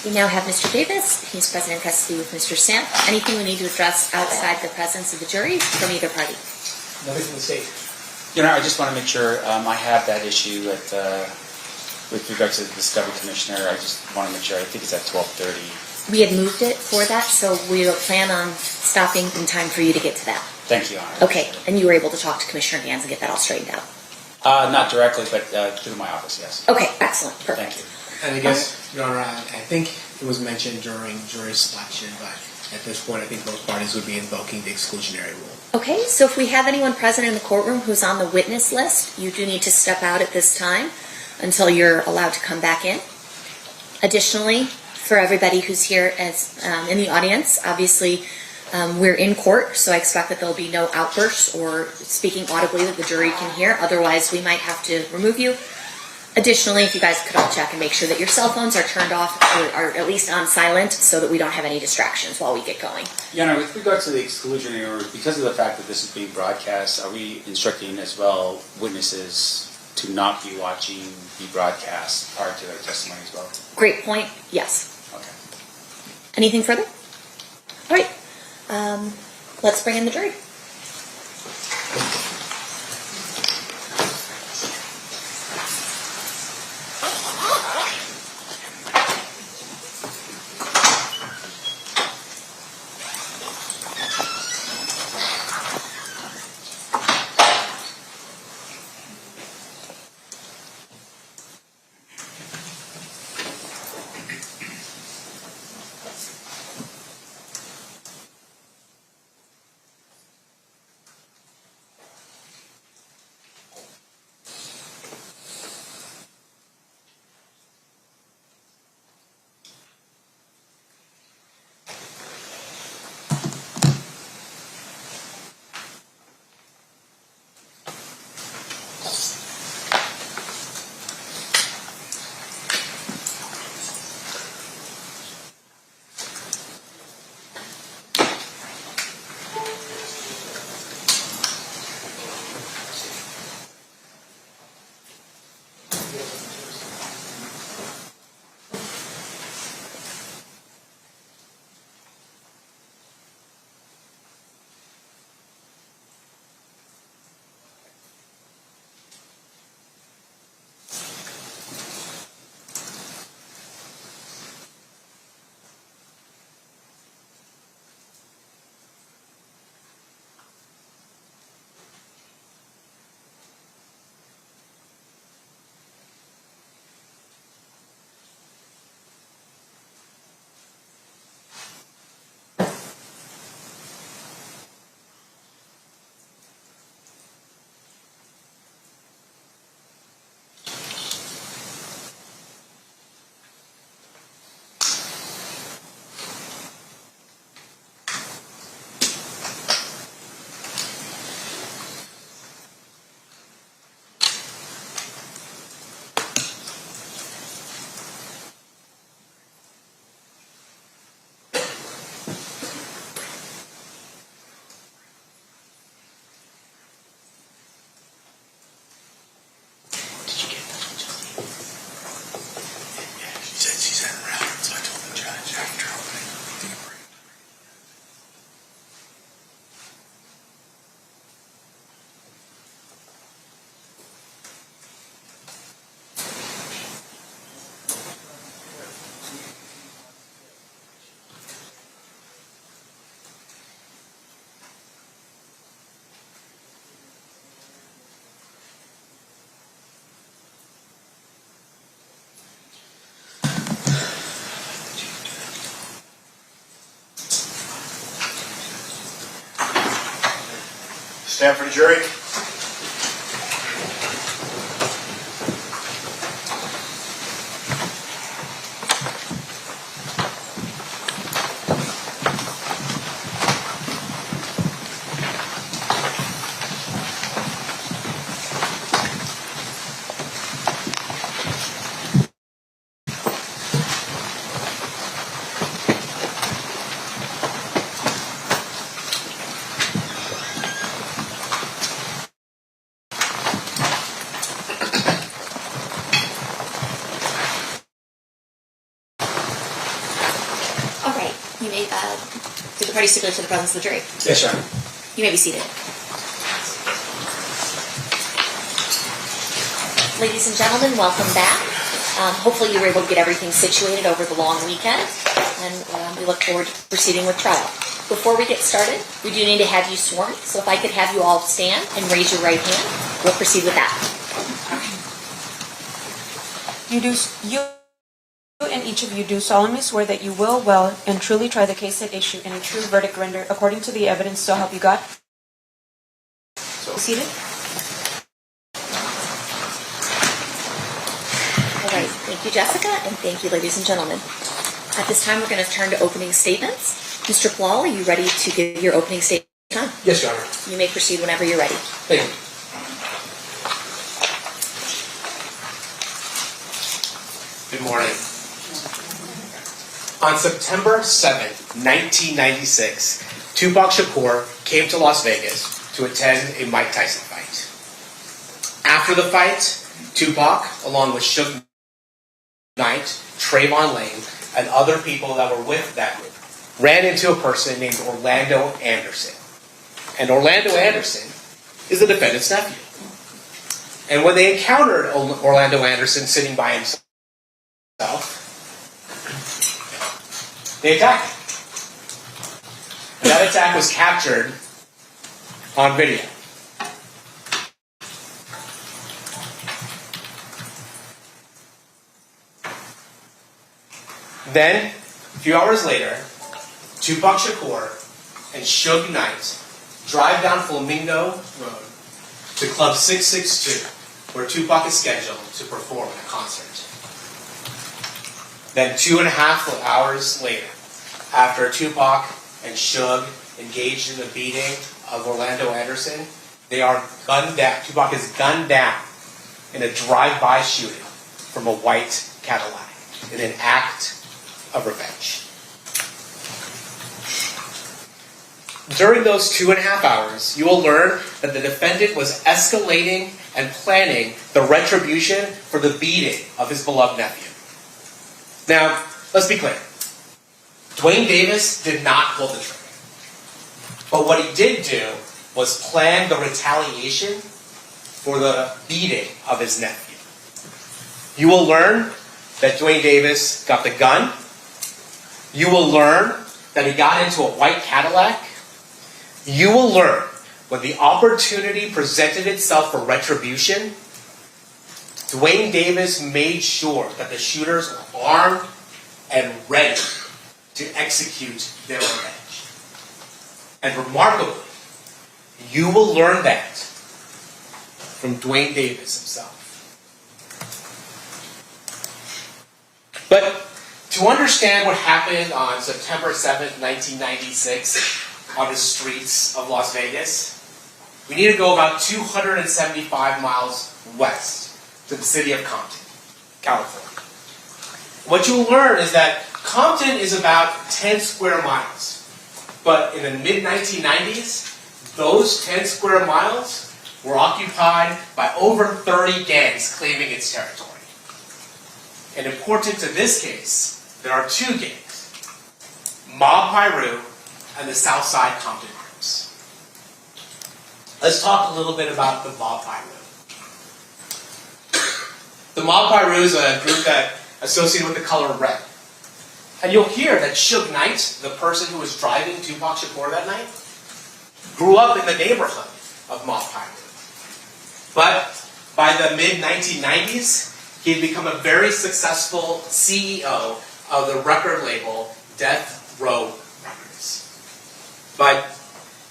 We now have Mr. Davis. He's present in custody with Mr. Sanft. Anything we need to address outside the presence of the jury from either party? Nothing from the state. Your Honor, I just want to make sure I have that issue with regard to the Discovery Commissioner. I just want to make sure. I think it's at 12:30. We had moved it for that, so we'll plan on stopping in time for you to get to that. Thank you, Your Honor. Okay, and you were able to talk to Commissioner Gans and get that all straightened out? Not directly, but through my office, yes. Okay, excellent. Perfect. Thank you. And I guess, Your Honor, I think it was mentioned during jury selection, but at this point, I think both parties would be invoking the exclusionary rule. Okay, so if we have anyone present in the courtroom who's on the witness list, you do need to step out at this time until you're allowed to come back in. Additionally, for everybody who's here as in the audience, obviously we're in court, so I expect that there'll be no outbursts or speaking audibly that the jury can hear. Otherwise, we might have to remove you. Additionally, if you guys could all check and make sure that your cell phones are turned off or are at least on silent so that we don't have any distractions while we get going. Your Honor, with regard to the exclusionary order, because of the fact that this is being broadcast, are we instructing as well witnesses to not be watching the broadcast prior to their testimony as well? Great point. Yes. Okay. Anything further? All right. Let's bring in the jury. Stand for the jury. You may, did the party stipulate to the presence of the jury? Yes, Your Honor. You may be seated. Ladies and gentlemen, welcome back. Hopefully you were able to get everything situated over the long weekend, and we look forward to proceeding with trial. Before we get started, we do need to have you sworn, so if I could have you all stand and raise your right hand, we'll proceed with that. You and each of you do solemnly swear that you will well and truly try the case at issue and a true verdict render according to the evidence, so help you God? Seated? All right, thank you, Jessica, and thank you, ladies and gentlemen. At this time, we're going to turn to opening statements. Mr. Plall, are you ready to give your opening statement? Yes, Your Honor. You may proceed whenever you're ready. Thank you. Good morning. On September 7th, 1996, Tupac Shakur came to Las Vegas to attend a Mike Tyson fight. After the fight, Tupac, along with Suge Knight, Trayvon Lane, and other people that were with that group, ran into a person named Orlando Anderson. And Orlando Anderson is the defendant's nephew. And when they encountered Orlando Anderson sitting by himself, they attacked him. And that attack was captured on video. Then, a few hours later, Tupac Shakur and Suge Knight drive down Flamingo Road to Club 662, where Tupac is scheduled to perform a concert. Then 2.5 hours later, after Tupac and Suge engaged in the beating of Orlando Anderson, they are gunned down. Tupac is gunned down in a drive-by shooting from a white Cadillac in an act of revenge. During those 2.5 hours, you will learn that the defendant was escalating and planning the retribution for the beating of his beloved nephew. Now, let's be clear. Duane Davis did not pull the trigger. But what he did do was plan the retaliation for the beating of his nephew. You will learn that Duane Davis got the gun. You will learn that he got into a white Cadillac. You will learn when the opportunity presented itself for retribution, Duane Davis made sure that the shooters were armed and ready to execute their revenge. And remarkably, you will learn that from Duane Davis himself. But to understand what happened on September 7th, 1996, on the streets of Las Vegas, we need to go about 275 miles west to the city of Compton, California. What you'll learn is that Compton is about 10 square miles. But in the mid-1990s, those 10 square miles were occupied by over 30 gangs claiming its territory. And important to this case, there are two gangs, Mob Piru and the Southside Compton groups. Let's talk a little bit about the Mob Piru. The Mob Piru is a group that associated with the color red. And you'll hear that Suge Knight, the person who was driving Tupac Shakur that night, grew up in the neighborhood of Mob Piru. But by the mid-1990s, he had become a very successful CEO of the record label Death Row Records. But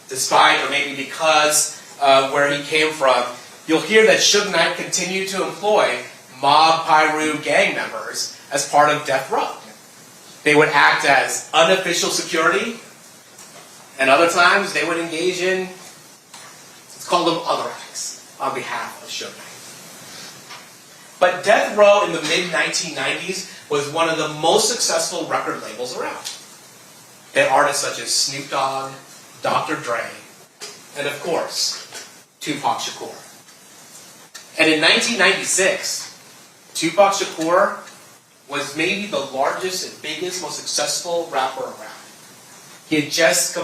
despite, or maybe because of where he came from, you'll hear that Suge Knight continued to employ Mob Piru gang members as part of Death Row. They would act as unofficial security, and other times they would engage in, let's call them other acts, on behalf of Suge Knight. But Death Row in the mid-1990s was one of the most successful record labels around. They had artists such as Snoop Dogg, Dr. Dre, and of course, Tupac Shakur. And in 1996, Tupac Shakur was maybe the largest and biggest, most successful rapper around. He had just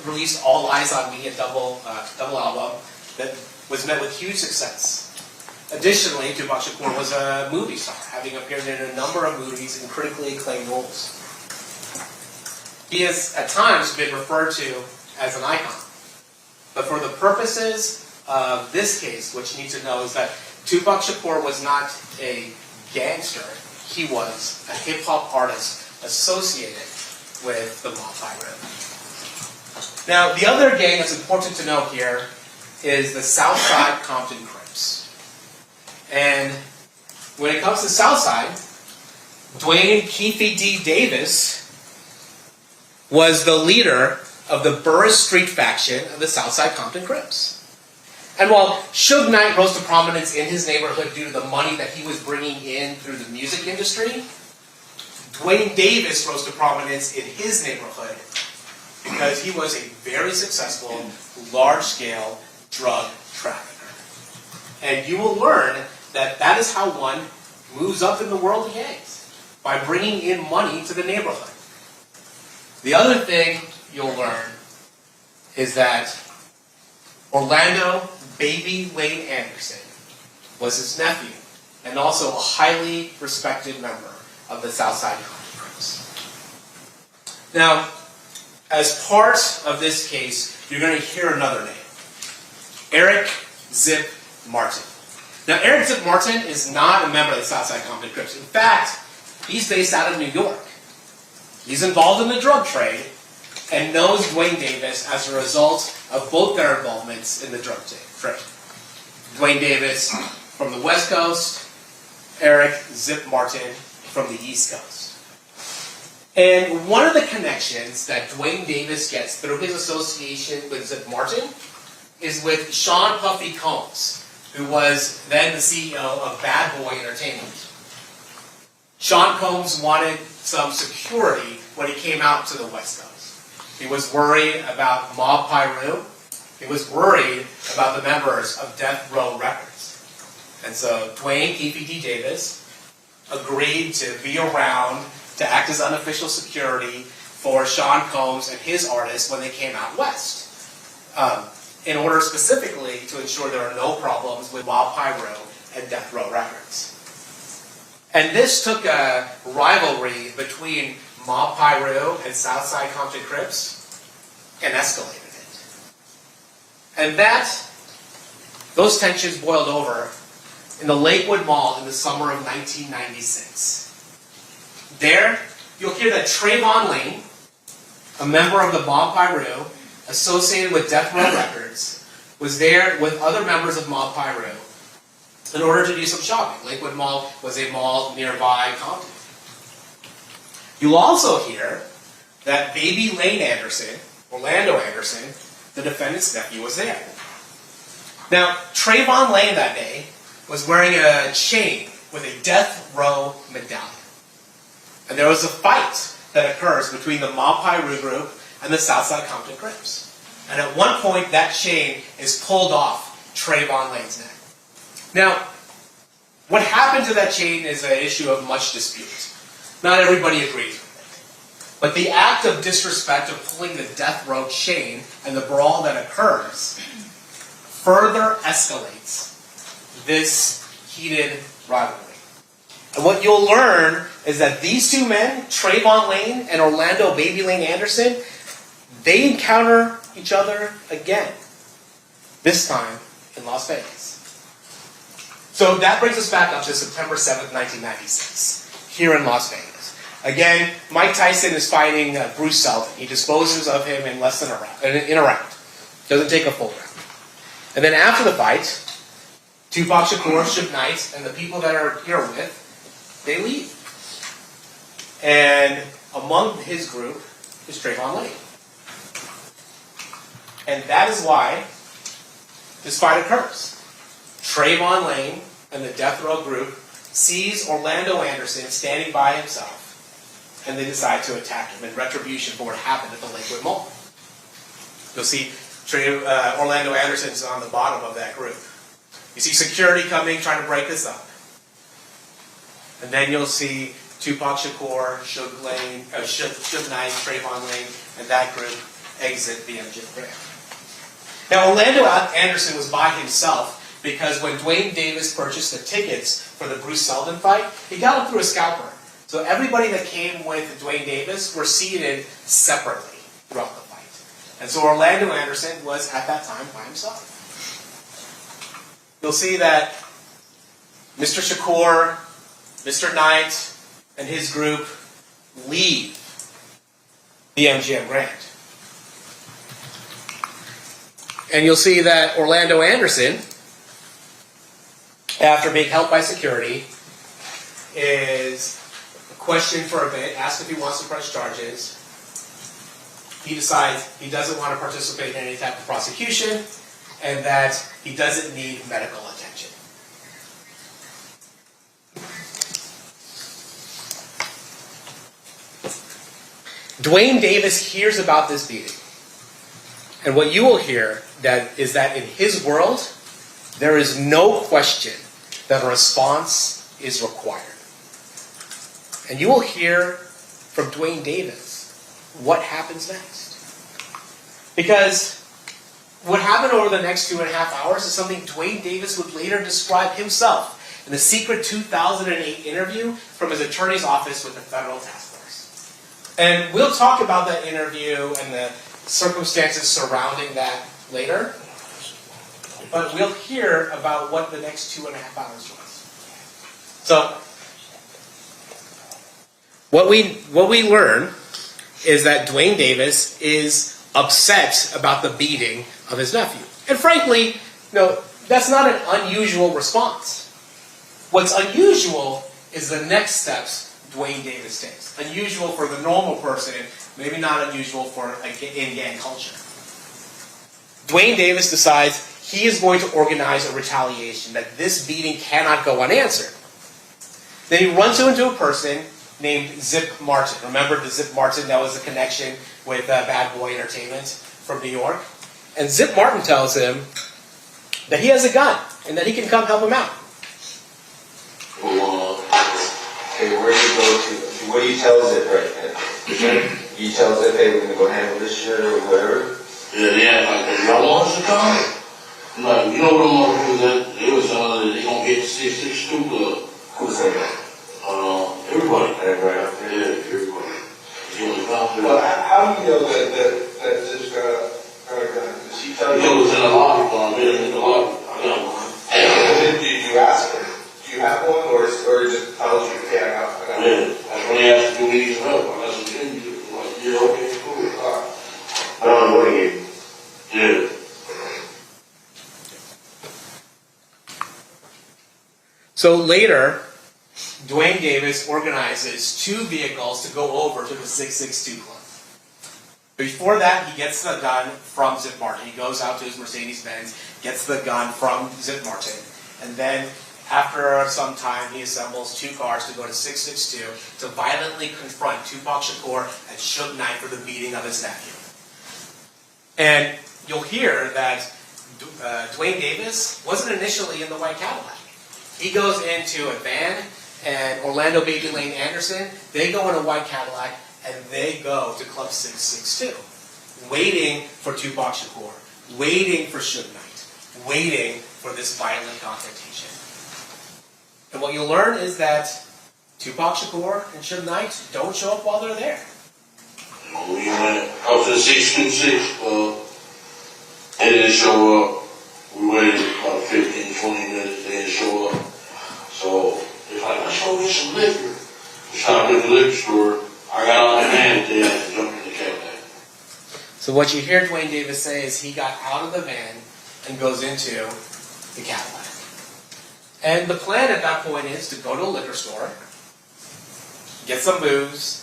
released All Eyes on Me, a double album that was met with huge success. Additionally, Tupac Shakur was a movie star, having appeared in a number of movies in critically acclaimed roles. He has at times been referred to as an icon. But for the purposes of this case, what you need to know is that Tupac Shakur was not a gangster. He was a hip-hop artist associated with the Mob Piru. Now, the other gang that's important to know here is the Southside Compton Crips. And when it comes to Southside, Duane Keith D. Davis was the leader of the Burris Street faction of the Southside Compton Crips. And while Suge Knight rose to prominence in his neighborhood due to the money that he was bringing in through the music industry, Duane Davis rose to prominence in his neighborhood because he was a very successful, large-scale drug trafficker. And you will learn that that is how one moves up in the world of gangs, by bringing in money to the neighborhood. The other thing you'll learn is that Orlando Baby Lane Anderson was his nephew, and also a highly respected member of the Southside Compton Crips. Now, as part of this case, you're going to hear another name. Eric Zip Martin. Now, Eric Zip Martin is not a member of the Southside Compton Crips. In fact, he's based out of New York. He's involved in the drug trade and knows Duane Davis as a result of both their involvements in the drug trade. Duane Davis from the West Coast, Eric Zip Martin from the East Coast. And one of the connections that Duane Davis gets through his association with Zip Martin is with Sean Puffy Combs, who was then the CEO of Bad Boy Entertainment. Sean Combs wanted some security when he came out to the West Coast. He was worried about Mob Piru. He was worried about the members of Death Row Records. And so Duane Keith D. Davis agreed to be around to act as unofficial security for Sean Combs and his artists when they came out west, in order specifically to ensure there are no problems with Mob Piru and Death Row Records. And this took a rivalry between Mob Piru and Southside Compton Crips and escalated it. And those tensions boiled over in the Lakewood Mall in the summer of 1996. There, you'll hear that Trayvon Lane, a member of the Mob Piru, associated with Death Row Records, was there with other members of Mob Piru in order to do some shopping. Lakewood Mall was a mall nearby Compton. You'll also hear that Baby Lane Anderson, Orlando Anderson, the defendant's nephew, was there. Now, Trayvon Lane that day was wearing a chain with a Death Row medallion. And there was a fight that occurs between the Mob Piru group and the Southside Compton Crips. And at one point, that chain is pulled off Trayvon Lane's neck. Now, what happened to that chain is an issue of much dispute. Not everybody agrees with it. But the act of disrespect of pulling the Death Row chain and the brawl that occurs further escalates this heated rivalry. And what you'll learn is that these two men, Trayvon Lane and Orlando Baby Lane Anderson, they encounter each other again. This time in Las Vegas. So that brings us back up to September 7th, 1996, here in Las Vegas. Again, Mike Tyson is fighting Bruce Seldon. He disposes of him in less than in a round. Doesn't take a full round. And then after the fight, Tupac Shakur, Suge Knight, and the people that are here with, they leave. And among his group is Trayvon Lane. And that is why this fight occurs. Trayvon Lane and the Death Row group sees Orlando Anderson standing by himself, and they decide to attack him in retribution for what happened at the Lakewood Mall. You'll see Orlando Anderson's on the bottom of that group. You see security coming, trying to break this up. And then you'll see Tupac Shakur, Suge Knight, Trayvon Lane, and that group exit the MGM Grand. Now, Orlando Anderson was by himself because when Duane Davis purchased the tickets for the Bruce Seldon fight, he got them through a scalper. So everybody that came with Duane Davis were seated separately throughout the fight. And so Orlando Anderson was, at that time, by himself. You'll see that Mr. Shakur, Mr. Knight, and his group leave the MGM Grand. And you'll see that Orlando Anderson, after being held by security, is questioned for a bit, asked if he wants to press charges. He decides he doesn't want to participate in any type of prosecution and that he doesn't need medical attention. Duane Davis hears about this beating. And what you will hear is that in his world, there is no question that a response is required. And you will hear from Duane Davis what happens next. Because what happened over the next 2.5 hours is something Duane Davis would later describe himself in a secret 2008 interview from his attorney's office with the federal task force. And we'll talk about that interview and the circumstances surrounding that later. But we'll hear about what the next 2.5 hours was. So, what we learn is that Duane Davis is upset about the beating of his nephew. And frankly, that's not an unusual response. What's unusual is the next steps Duane Davis takes. Unusual for the normal person, maybe not unusual for in-gang culture. Duane Davis decides he is going to organize a retaliation, that this beating cannot go unanswered. Then he runs into a person named Zip Martin. Remember the Zip Martin that was the connection with Bad Boy Entertainment from New York? And Zip Martin tells him that he has a gun and that he can come help him out. Okay, where do you go to? What do you tell Zip right then? You tell Zip, hey, we're going to go handle this shit or whatever? Yeah, like, y'all want us to come? I'm like, you know what I'm going to do that? They was telling that they going to get the 662 club. Who said that? Everybody. Everybody out there? Yeah, everybody. You want to come? Well, how do you know that Zip's got a gun? Does he tell It you? was in the lobby, but I'm in the lobby. I got one. Did you ask him? Do you have one? Or he just tells you, hey, I got one? Yeah, that's when they asked me to need some help. I got some things to do. I'm like, yeah, okay, cool. I don't know what he gave you. Yeah. So later, Duane Davis organizes 2 vehicles to go over to the 662 Club. Before that, he gets the gun from Zip Martin. He goes out to his Mercedes-Benz, gets the gun from Zip Martin, and then after some time, he assembles 2 cars to go to 662 to violently confront Tupac Shakur and Suge Knight for the beating of his nephew. And you'll hear that Duane Davis wasn't initially in the white Cadillac. He goes into a van, and Orlando Baby Lane Anderson, they go in a white Cadillac, and they go to Club 662, waiting for Tupac Shakur, waiting for Suge Knight, waiting for this violent confrontation. And what you'll learn is that Tupac Shakur and Suge Knight don't show up while they're there. We went out to the 626 club. They didn't show up. We waited about 15, 20 minutes. They didn't show up. So it's like, let's go get some liquor. We stopped at the liquor store. I got out the van and they had to jump in the Cadillac. So what you hear Duane Davis say is he got out of the van and goes into the Cadillac. And the plan at that point is to go to a liquor store, get some booze,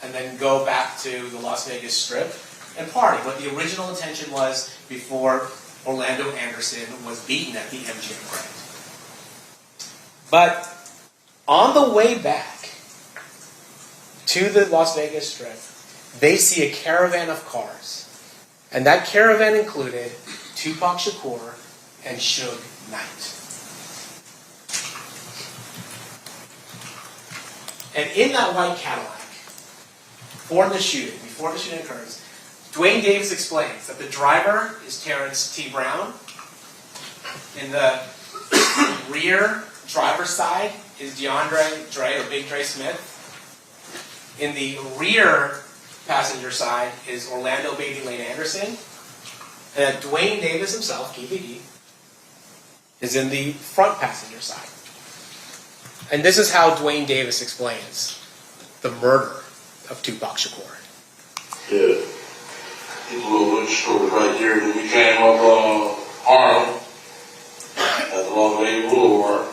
and then go back to the Las Vegas Strip and party. What the original intention was before Orlando Anderson was beaten at the MGM Grand. But on the way back to the Las Vegas Strip, they see a caravan of cars. And that caravan included Tupac Shakur and Suge Knight. And in that white Cadillac, before the shooting occurs, Duane Davis explains that the driver is Terrence T. Brown. In the rear driver's side is DeAndre Dre, or Big Dre Smith. In the rear passenger side is Orlando Baby Lane Anderson. And Duane Davis himself, Keffe D, is in the front passenger side. And this is how Duane Davis explains the murder of Tupac Shakur. Yeah. He's a little bit short right there. Then we came up Harlem at the Long Bay Boulevard.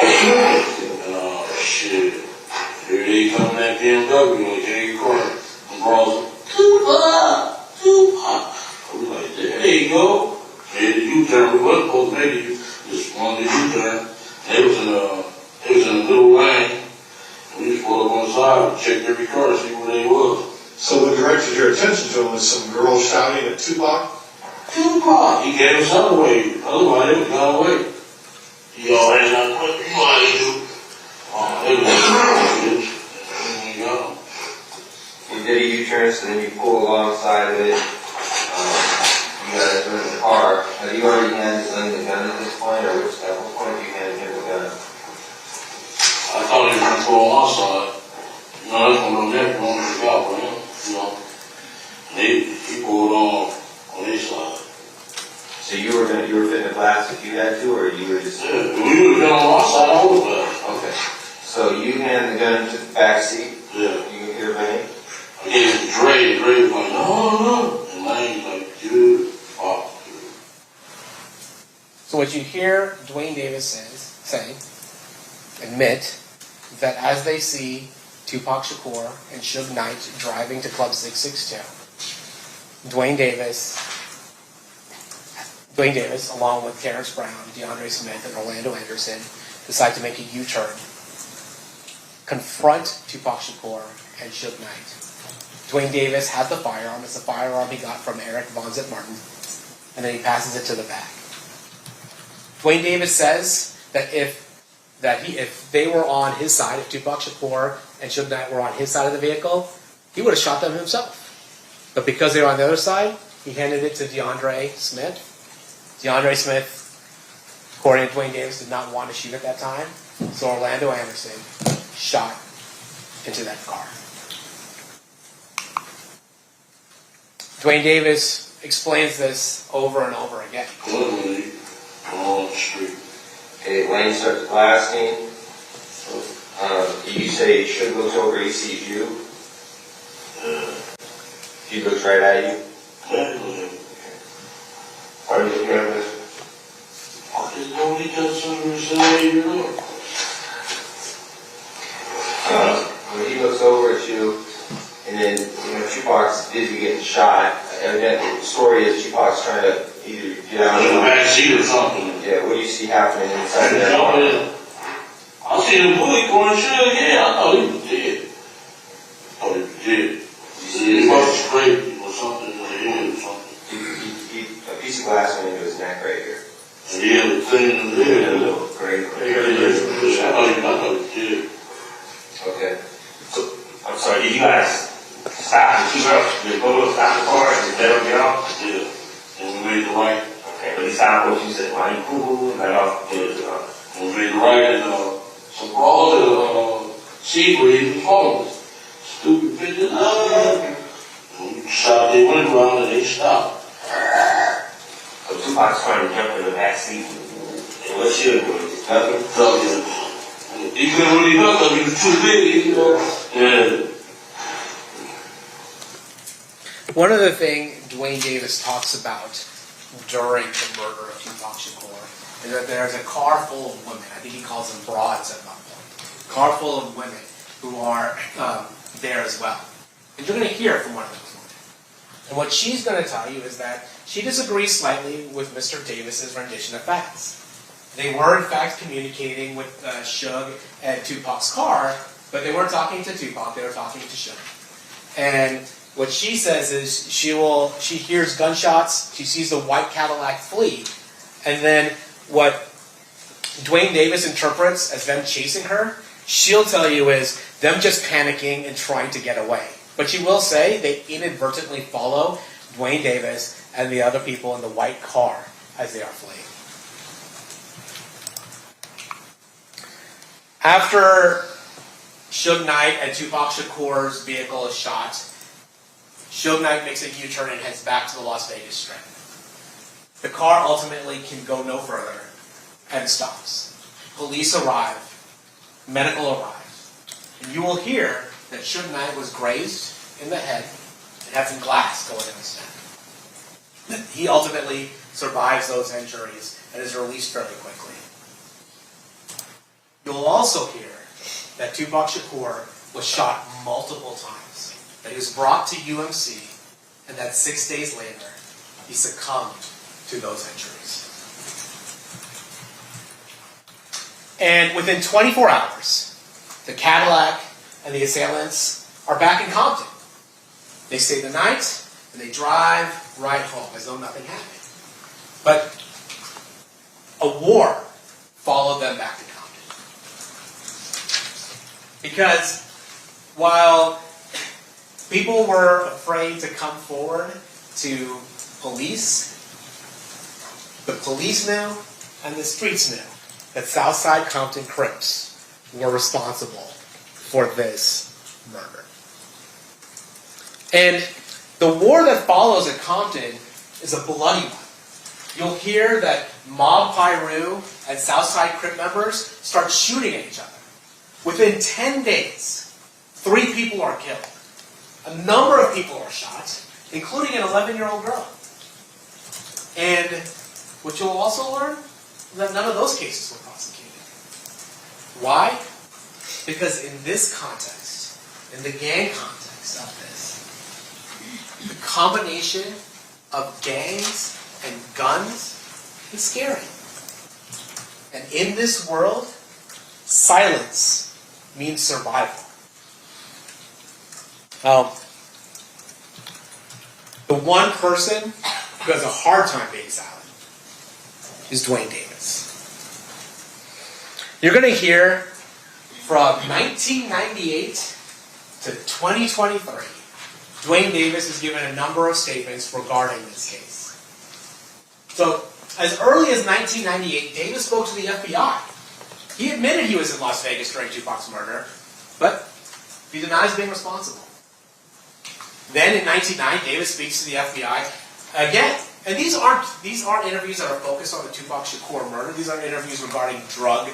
And shit. Here they come that BMW like Jay Carter. And bros, Tupac! I was like, there you go. Made the U-turn. We wasn't supposed to make it. Just wanted the U-turn. They was in a little lane. We just pulled up on the side and checked every car to see where they was. So what directed your attention to him was some girl shouting at Tupac? Tupac! He gave his son away. Otherwise, they would have gone away. He all had not put you on to do. You did a U-turn, so then you pull alongside of it. You guys are in the car. Have you already handed him the gun at this point, or at what point do you hand him the gun? I thought he was going to pull on my side. You know, that's one of them there going to the out for him. You know, he pulled on his side. So you were fitting the blast if you had to, or you were just... Yeah, if we would have been on my side, I would have. Okay. So you hand the gun to the back seat. Yeah. You can hear bang. I gave it to Dre. Dre was like, no. And Lane's like, dude, fuck, dude. So what you hear Duane Davis admit that as they see Tupac Shakur and Suge Knight driving to Club 662, Duane Davis, along with Terrence Brown, DeAndre Smith, and Orlando Anderson, decide to make a U-turn, confront Tupac Shakur and Suge Knight. Duane Davis had the firearm. It's a firearm he got from Eric Von Zit Martin, and then he passes it to the back. Duane Davis says that if they were on his side, if Tupac Shakur and Suge Knight were on his side of the vehicle, he would have shot them himself. But because they were on the other side, he handed it to DeAndre Smith. DeAndre Smith, according to Duane Davis, did not want to shoot at that time, so Orlando Anderson shot into that car. Duane Davis explains this over and over again. Literally, on the street. Okay, Lane starts blasting. You say Suge looks over, he sees you. He looks right at you. Yeah, Are you looking at this? I just know he does something to say, you know. When he looks over at you, and then, Tupac's busy getting shot. Evidently, the story is Tupac's trying to either get out In the back seat or something. Yeah, what do you see happening inside that Jump car? in. I see the bullet going Suge, yeah, I thought he was dead. He must have scraped him or something in the head or something. A piece of glass went into his neck right here. And he had a thing in the head. A little gray. I thought he was dead. Okay. So, I'm sorry, did you guys stop the two girls? Did both stop the car and let them get off? Yeah. And we made the right. Okay, but he stopped what you said, why you cool, let off. And we made the right and some brawls Seabury was homeless. Stupid bitches. And we shot their window around and they stopped. So Tupac's trying to jump in the back seat. And what Suge doing? Nothing? He couldn't really hook up, he was too big, you know. Yeah. One other thing Duane Davis talks about during the murder of Tupac Shakur is that there's a car full of women. I think he calls them broads at one point. Car full of women who are there as well. And you're going to hear from one of those women. And what she's going to tell you is that she disagrees slightly with Mr. Davis's rendition of facts. They were, in fact, communicating with Suge at Tupac's car, but they weren't talking to Tupac, they were talking to Suge. And what she says is she hears gunshots, she sees the white Cadillac flee, and then what Duane Davis interprets as them chasing her, she'll tell you is them just panicking and trying to get away. But you will say they inadvertently follow Duane Davis and the other people in the white car as they are fleeing. After Suge Knight and Tupac Shakur's vehicle is shot, Suge Knight makes a U-turn and heads back to the Las Vegas Strip. The car ultimately can go no further and stops. Police arrive, medical arrives, and you will hear that Suge Knight was grazed in the head and had some glass going in his neck. He ultimately survives those injuries and is released fairly quickly. You'll also hear that Tupac Shakur was shot multiple times, that he was brought to UMC, and that 6 days later, he succumbed to those injuries. And within 24 hours, the Cadillac and the assailants are back in Compton. They stay the night, and they drive right home as though nothing happened. But a war followed them back to Compton. Because while people were afraid to come forward to police, the police knew and the streets knew that Southside Compton Crips were responsible for this murder. And the war that follows at Compton is a bloody one. You'll hear that Mob Piru and Southside Crip members start shooting at each other. Within 10 days, 3 people are killed. A number of people are shot, including an 11-year-old girl. And what you'll also learn is that none of those cases were prosecuted. Why? Because in this context, in the gang context of this, the combination of gangs and guns is scary. And in this world, silence means survival. The one person who has a hard time being silent is Duane Davis. You're going to hear from 1998 to 2023, Duane Davis has given a number of statements regarding this case. So, as early as 1998, Davis spoke to the FBI. He admitted he was in Las Vegas during Tupac's murder, but he denies being responsible. Then in 1999, Davis speaks to the FBI again. And these aren't interviews that are focused on the Tupac Shakur murder. These are interviews regarding drug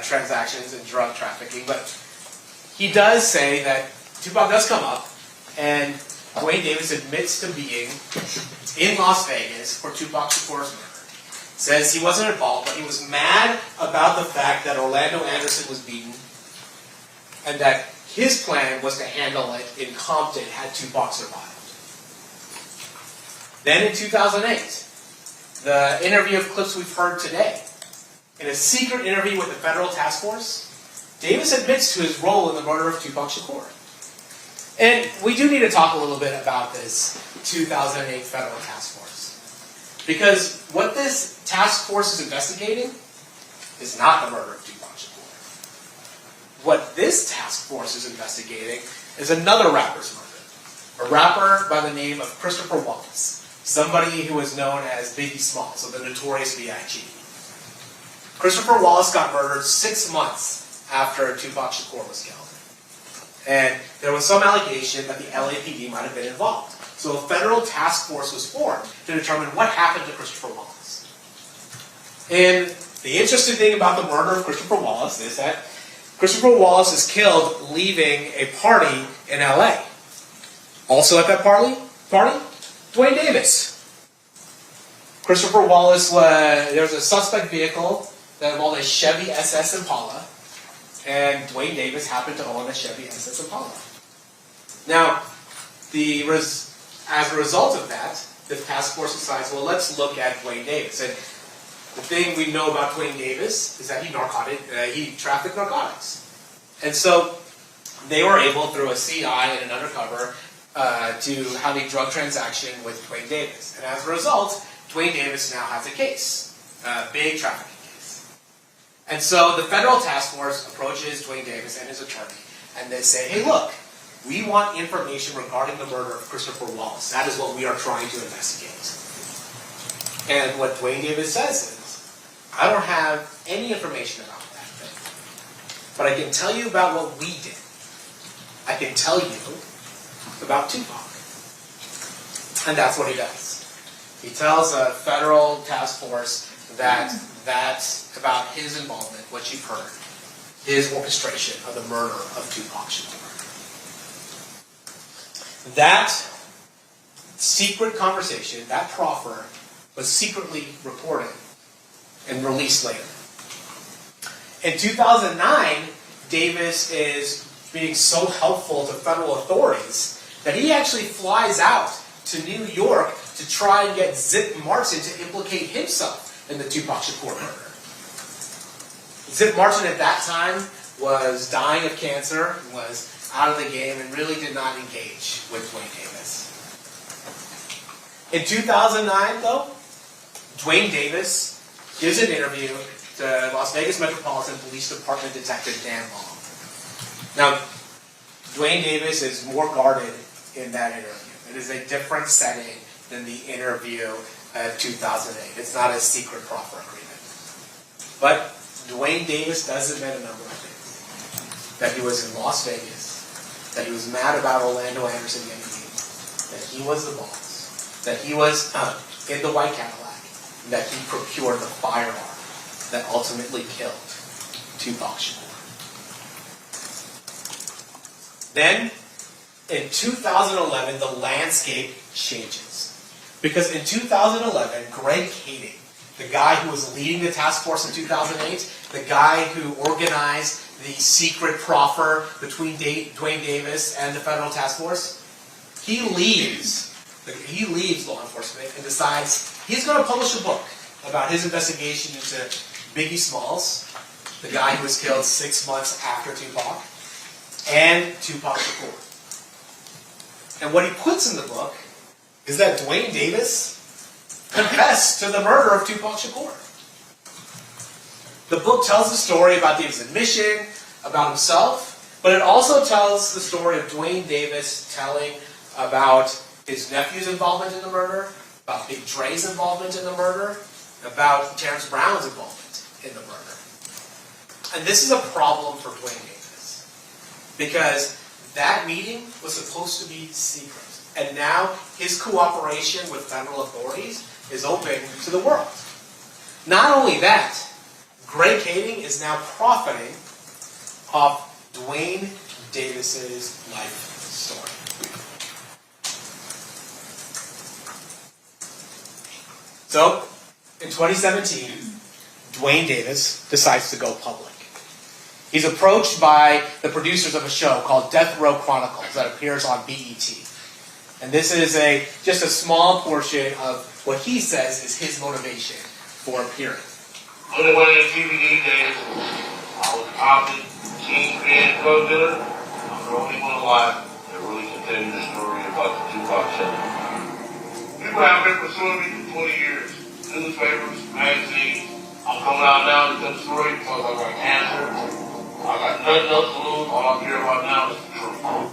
transactions and drug trafficking. But he does say that Tupac does come up, and Duane Davis admits to being in Las Vegas for Tupac Shakur's murder. Says he wasn't involved, but he was mad about the fact that Orlando Anderson was beaten, and that his plan was to handle it in Compton had Tupac survived. Then in 2008, the interview of clips we've heard today, in a secret interview with the federal task force, Davis admits to his role in the murder of Tupac Shakur. And we do need to talk a little bit about this 2008 federal task force. Because what this task force is investigating is not the murder of Tupac Shakur. What this task force is investigating is another rapper's murder. A rapper by the name of Christopher Wallace. Somebody who is known as Biggie Smalls, so the notorious B.I.G. Christopher Wallace got murdered 6 months after Tupac Shakur was killed. And there was some allegation that the LAPD might have been involved. So a federal task force was formed to determine what happened to Christopher Wallace. And the interesting thing about the murder of Christopher Wallace is that Christopher Wallace is killed leaving a party in LA. Also at that party, Duane Davis. Christopher Wallace there was a suspect vehicle that involved a Chevy SS Impala, and Duane Davis happened to own a Chevy SS Impala. Now, as a result of that, the task force decides, well, let's look at Duane Davis. And the thing we know about Duane Davis is that he trafficked narcotics. And so they were able, through a CI and an undercover, to have a drug transaction with Duane Davis. And as a result, Duane Davis now has a case, a big trafficking case. And so the federal task force approaches Duane Davis and his attorney and they say, hey, look, we want information regarding the murder of Christopher Wallace. That is what we are trying to investigate. And what Duane Davis says is, I don't have any information about that thing, but I can tell you about what we did. I can tell you about Tupac. And that's what he does. He tells a federal task force that about his involvement, what you've heard, his orchestration of the murder of Tupac Shakur. That secret conversation, that proffer, was secretly reported and released later. In 2009, Davis is being so helpful to federal authorities that he actually flies out to New York to try and get Zip Martin to implicate himself in the Tupac Shakur murder. Zip Martin at that time was dying of cancer, was out of the game, and really did not engage with Duane Davis. In 2009, though, Duane Davis gives an interview to Las Vegas Metropolitan Police Department Detective Dan Long. Now, Duane Davis is more guarded in that interview. It is a different setting than the interview of 2008. It's not a secret proffer agreement. But Duane Davis does admit a number of things. That he was in Las Vegas, that he was mad about Orlando Anderson getting beat, that he was the boss, that he was in the white Cadillac, and that he procured the firearm that ultimately killed Tupac Shakur. Then, in 2011, the landscape changes. Because in 2011, Greg Kading, the guy who was leading the task force in 2008, the guy who organized the secret proffer between Duane Davis and the federal task force, he leaves law enforcement and decides he's going to publish a book about his investigation into Biggie Smalls, the guy who was killed 6 months after Tupac, and Tupac Shakur. And what he puts in the book is that Duane Davis confessed to the murder of Tupac Shakur. The book tells the story about Davis' admission, about himself, but it also tells the story of Duane Davis telling about his nephew's involvement in the murder, about Big Dre's involvement in the murder, about Terrence Brown's involvement in the murder. And this is a problem for Duane Davis, because that meeting was supposed to be secret. And now his cooperation with federal authorities is open to the world. Not only that, Greg Kading is now profiting off Duane Davis's life story. So, in 2017, Duane Davis decides to go public. He's approached by the producers of a show called Death Row Chronicles that appears on BET. And this is just a small portion of what he says is his motivation for appearing. When it went in DVD days, I was Compton, king, drug dealer. I'm the only one alive that really can tell you the story about the Tupac Shakur. People have been pursuing me for 20 years. Newspapers, magazines. I'm coming out now to tell the story because I got cancer. I got nothing else to lose. All I care about now is the truth.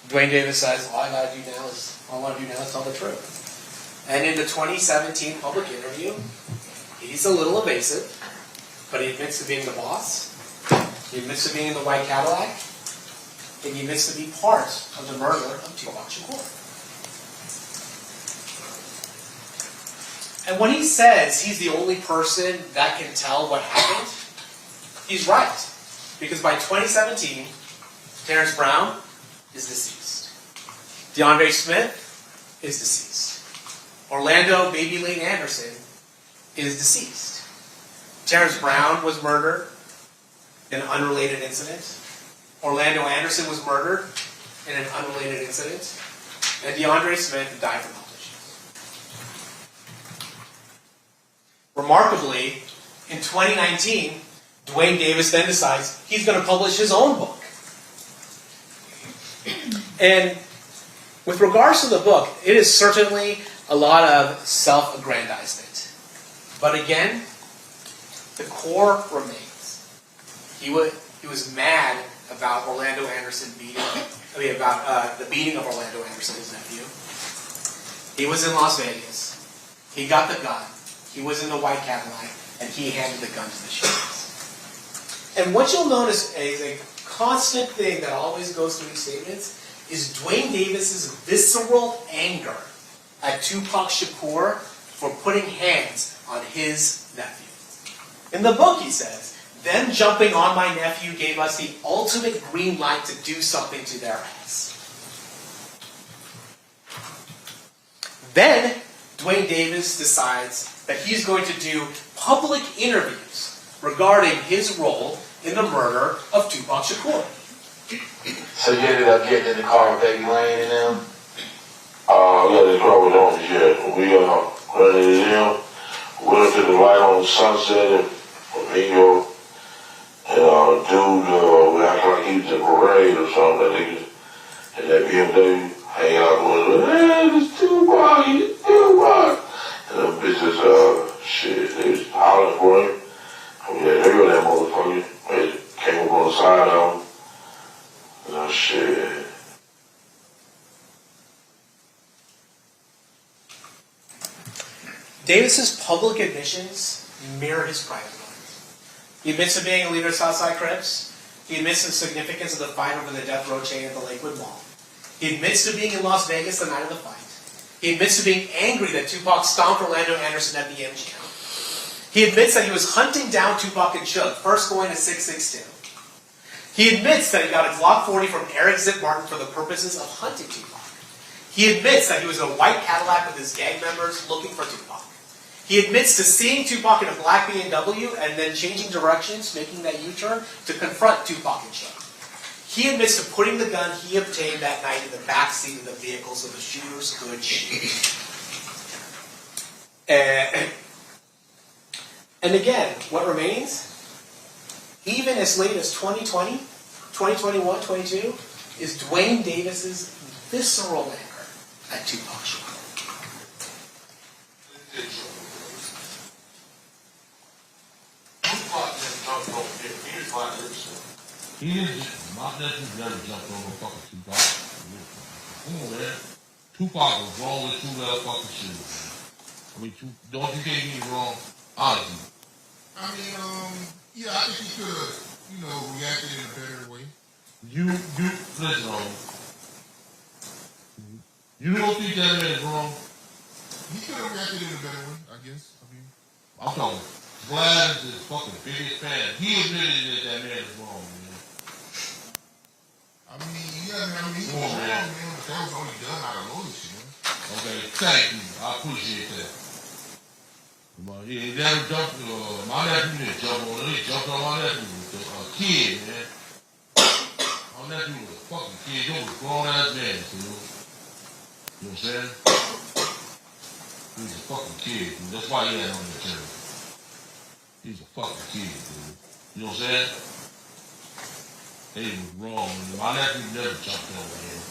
Duane Davis says, all I want to do now is tell the truth. And in the 2017 public interview, he's a little evasive, but he admits to being the boss. He admits to being in the white Cadillac. And he admits to be part of the murder of Tupac Shakur. And when he says he's the only person that can tell what happened, he's right. Because by 2017, Terrence Brown is deceased. DeAndre Smith is deceased. Orlando Baby Lane Anderson is deceased. Terrence Brown was murdered in an unrelated incident. Orlando Anderson was murdered in an unrelated incident. And DeAndre Smith died from health issues. Remarkably, in 2019, Duane Davis then decides he's going to publish his own book. And with regards to the book, it is certainly a lot of self-aggrandizement. But again, the core remains. He was mad about Orlando Anderson about the beating of Orlando Anderson, his nephew. He was in Las Vegas. He got the gun. He was in the white Cadillac, and he handed the gun to the shooters. And what you'll notice is a constant thing that always goes through these statements is Duane Davis's visceral anger at Tupac Shakur for putting hands on his nephew. In the book, he says, "Them jumping on my nephew gave us the ultimate green light to do something to their ass." Then, Duane Davis decides that he's going to do public interviews regarding his role in the murder of Tupac Shakur. So you ended up getting in the car with Baby Lane and them? Yeah, the car was on, yeah. We ran into them, went to the light on Sunset in Flamingo, and dude, we acted like he was in a parade or something. That nigga, and that BMW hanging out the window, hey, it's Tupac, it's Tupac. And them bitches, shit, they was hollering for him. Yeah, they were that motherfucker. They came up on the side of him. Oh, shit. Davis's public admissions mirror his private life. He admits to being a leader of Southside Crips. He admits to the significance of the fight over the death row chain at the Lakewood Mall. He admits to being in Las Vegas the night of the fight. He admits to being angry that Tupac stomped Orlando Anderson at the MGM. He admits that he was hunting down Tupac and Suge, first going to 662. He admits that he got a Glock 40 from Eric Zip Martin for the purposes of hunting Tupac. He admits that he was in a white Cadillac with his gang members looking for Tupac. He admits to seeing Tupac in a black BMW and then changing directions, making that U-turn to confront Tupac and Suge. He admits to putting the gun he obtained that night in the back seat of the vehicle so the shooters could shoot. And again, what remains, even as late as 2020, 2021, 22, is Duane Davis's visceral anger at Tupac Shakur. He didn't. My nephew never jumped over fucking Tupac. Come on, man. Tupac was wrong with two left fucking shoes. I mean, don't you think he was wrong? Honestly. I mean, yeah, I think he could have, reacted in a better way. You listen, you don't think that man is wrong? He could have reacted in a better way, I guess. I'm talking. Vlad is his fucking biggest fan. He admitted that man is wrong, man. He was wrong, man, but that was only done out of loyalty, man. Okay, thank you. I appreciate that. But he never jumped, my nephew didn't jump on him. He jumped on my nephew was a kid, man. My nephew was a fucking kid. He was a grown-ass man, dude. You know what I'm saying? He was a fucking kid, dude. That's why he had on the channel. He's a fucking kid, dude. You know what I'm saying? He was wrong. My nephew never jumped on him.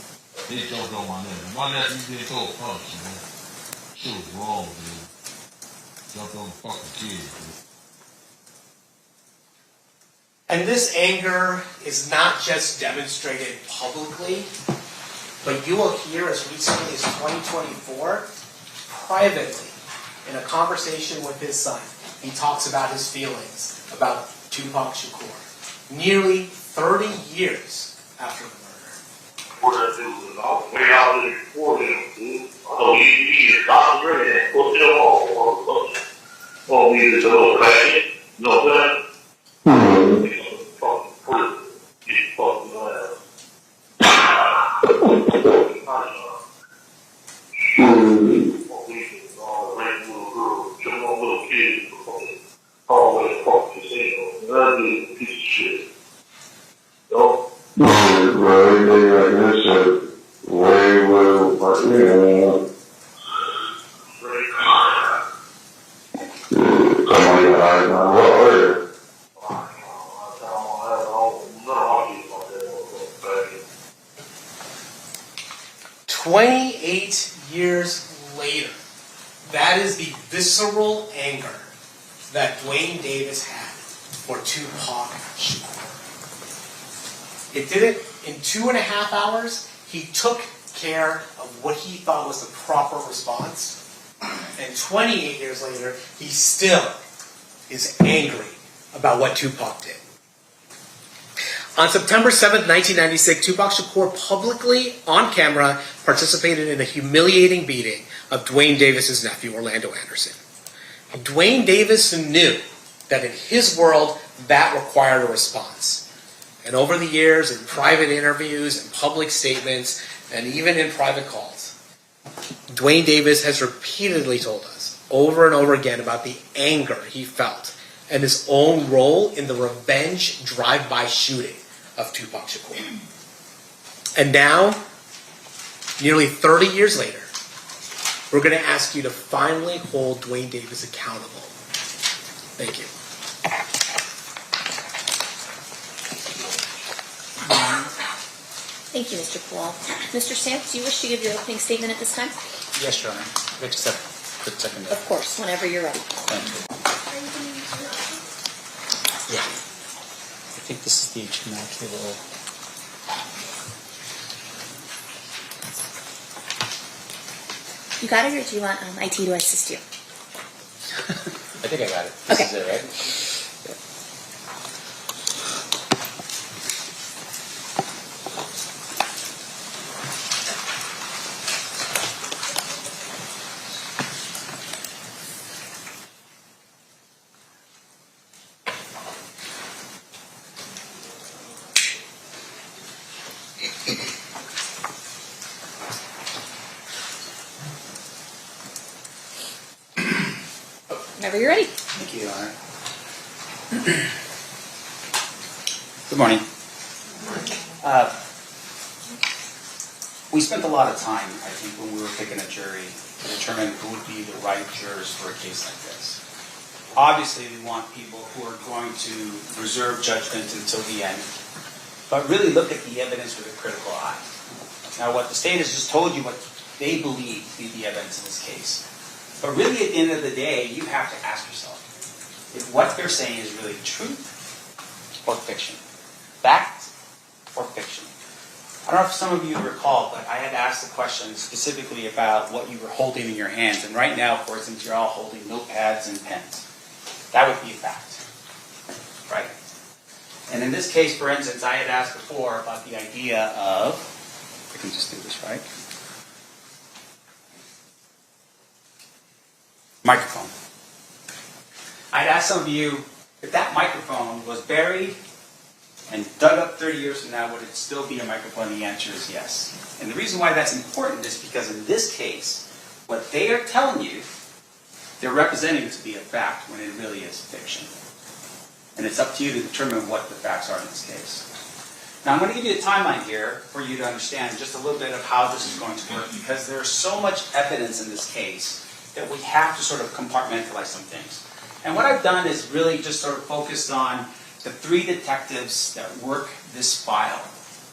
He jumped on my nephew. My nephew didn't throw a punch, man. Shit was wrong, dude. Jumped on the fucking kid, dude. And this anger is not just demonstrated publicly, but you will hear as recently as 2024, privately, in a conversation with his son, he talks about his feelings about Tupac Shakur, nearly 30 years after the murder. What I do is I'll way out in for him, dude. So he is not ready to put them all on me to go back. You know what I'm saying? He's fucking prison. He's fucking ass. Just one little kid, always fuck casino. That is a piece of shit. Yo. Everything like this shit, way, yeah. Somebody got my lawyer. 28 years later, that is the visceral anger that Duane Davis had for Tupac Shakur. It did it in 2.5 hours. He took care of what he thought was the proper response. And 28 years later, he still is angry about what Tupac did. On September 7th, 1996, Tupac Shakur publicly, on camera, participated in a humiliating beating of Duane Davis' nephew, Orlando Anderson. Duane Davis knew that in his world, that required a response. And over the years, in private interviews, in public statements, and even in private calls, Duane Davis has repeatedly told us, over and over again, about the anger he felt and his own role in the revenge drive-by shooting of Tupac Shakur. And now, nearly 30 years later, we're going to ask you to finally hold Duane Davis accountable. Thank you. Thank you, Mr. Poole. Mr. Sanft, do you wish to give your opening statement at this time? Yes, Your Honor. Wait just a quick second. Of course, whenever you're ready. Thank you. Yeah. I think this is the HDMI cable. You got it, or do you want IT to assist you? I think I got it. This is it, right? Whenever you're ready. Thank you, Your Honor. Good morning. We spent a lot of time, I think, when we were picking a jury to determine who would be the right jurors for a case like this. Obviously, we want people who are going to reserve judgment until the end, but really look at the evidence with a critical eye. Now, what the state has just told you, what they believe to be the evidence in this case. But really, at the end of the day, you have to ask yourself if what they're saying is really truth or fiction, fact or fiction. I don't know if some of you recall, but I had asked a question specifically about what you were holding in your hands. And right now, for instance, you're all holding notepads and pens. That would be a fact, right? And in this case, for instance, I had asked before about the idea of, I can just do this right, microphone. I'd ask some of you, if that microphone was buried and dug up 30 years from now, would it still be a microphone? The answer is yes. And the reason why that's important is because in this case, what they are telling you, they're representing it to be a fact when it really is fiction. And it's up to you to determine what the facts are in this case. Now I'm going to give you a timeline here for you to understand just a little bit of how this is going to work, because there's so much evidence in this case that we have to sort of compartmentalize some things. And what I've done is really just sort of focused on the 3 detectives that work this file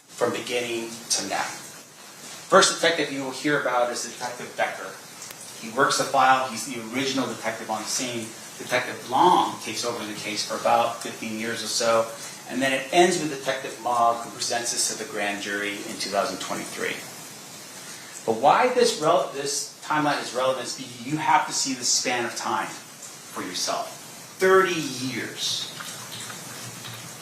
from beginning to now. First detective you will hear about is Detective Becker. He works the file. He's the original detective on the scene. Detective Long takes over the case for about 15 years or so. And then it ends with Detective Mogg, who presents this to the grand jury in 2023. But why this timeline is relevant is because you have to see the span of time for yourself. 30 years.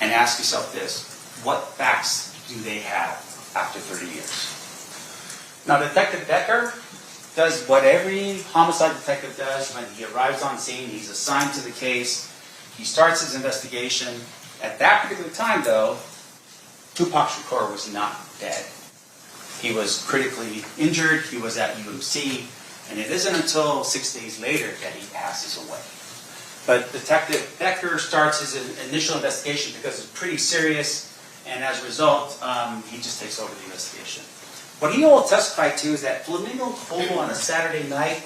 And ask yourself this, what facts do they have after 30 years? Now, Detective Becker does what every homicide detective does when he arrives on scene. He's assigned to the case. He starts his investigation. At that particular time, though, Tupac Shakur was not dead. He was critically injured. He was at UMC. And it isn't until 6 days later that he passes away. But Detective Becker starts his initial investigation because it's pretty serious. And as a result, he just takes over the investigation. What he will testify to is that Flamingo Road on a Saturday night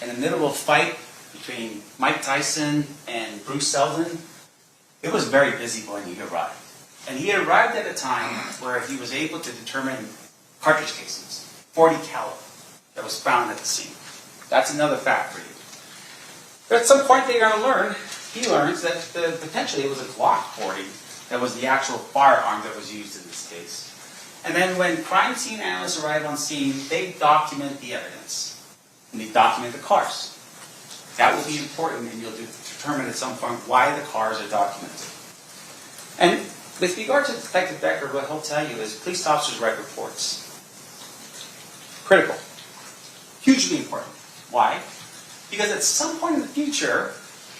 in the middle of a fight between Mike Tyson and Bruce Seldon, it was very busy when he arrived. And he arrived at a time where he was able to determine cartridge casings, .40 caliber, that was found at the scene. That's another fact for you. But at some point they're going to learn, he learns that potentially it was a Glock .40 that was the actual firearm that was used in this case. And then when crime scene analysts arrive on scene, they document the evidence. And they document the cars. That will be important, and you'll determine at some point why the cars are documented. And with regard to Detective Becker, what he'll tell you is police officers write reports. Critical. Hugely important. Why? Because at some point in the future,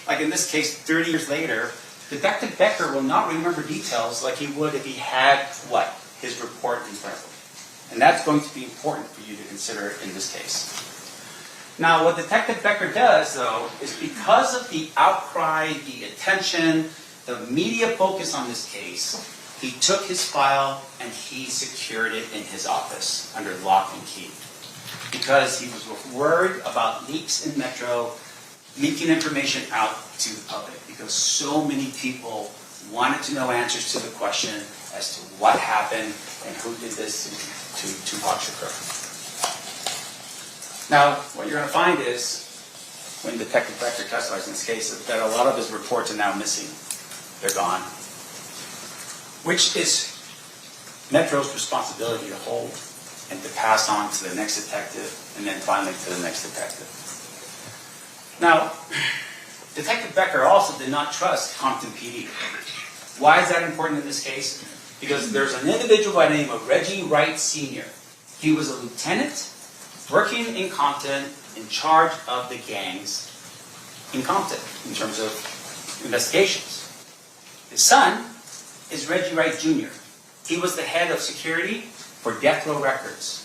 like in this case 30 years later, Detective Becker will not remember details like he would if he had what? His report in front of him. And that's going to be important for you to consider in this case. Now, what Detective Becker does, though, is because of the outcry, the attention, the media focus on this case, he took his file and he secured it in his office under lock and key. Because he was worried about leaks in Metro, leaking information out to the public. Because so many people wanted to know answers to the question as to what happened and who did this to Tupac Shakur. Now, what you're going to find is, when Detective Becker testifies in this case, that a lot of his reports are now missing. They're gone. Which is Metro's responsibility to hold and to pass on to the next detective, and then finally to the next detective. Now, Detective Becker also did not trust Compton PD. Why is that important in this case? Because there's an individual by the name of Reggie Wright Sr. He was a lieutenant working in Compton in charge of the gangs in Compton in terms of investigations. His son is Reggie Wright Jr. He was the head of security for Death Row Records.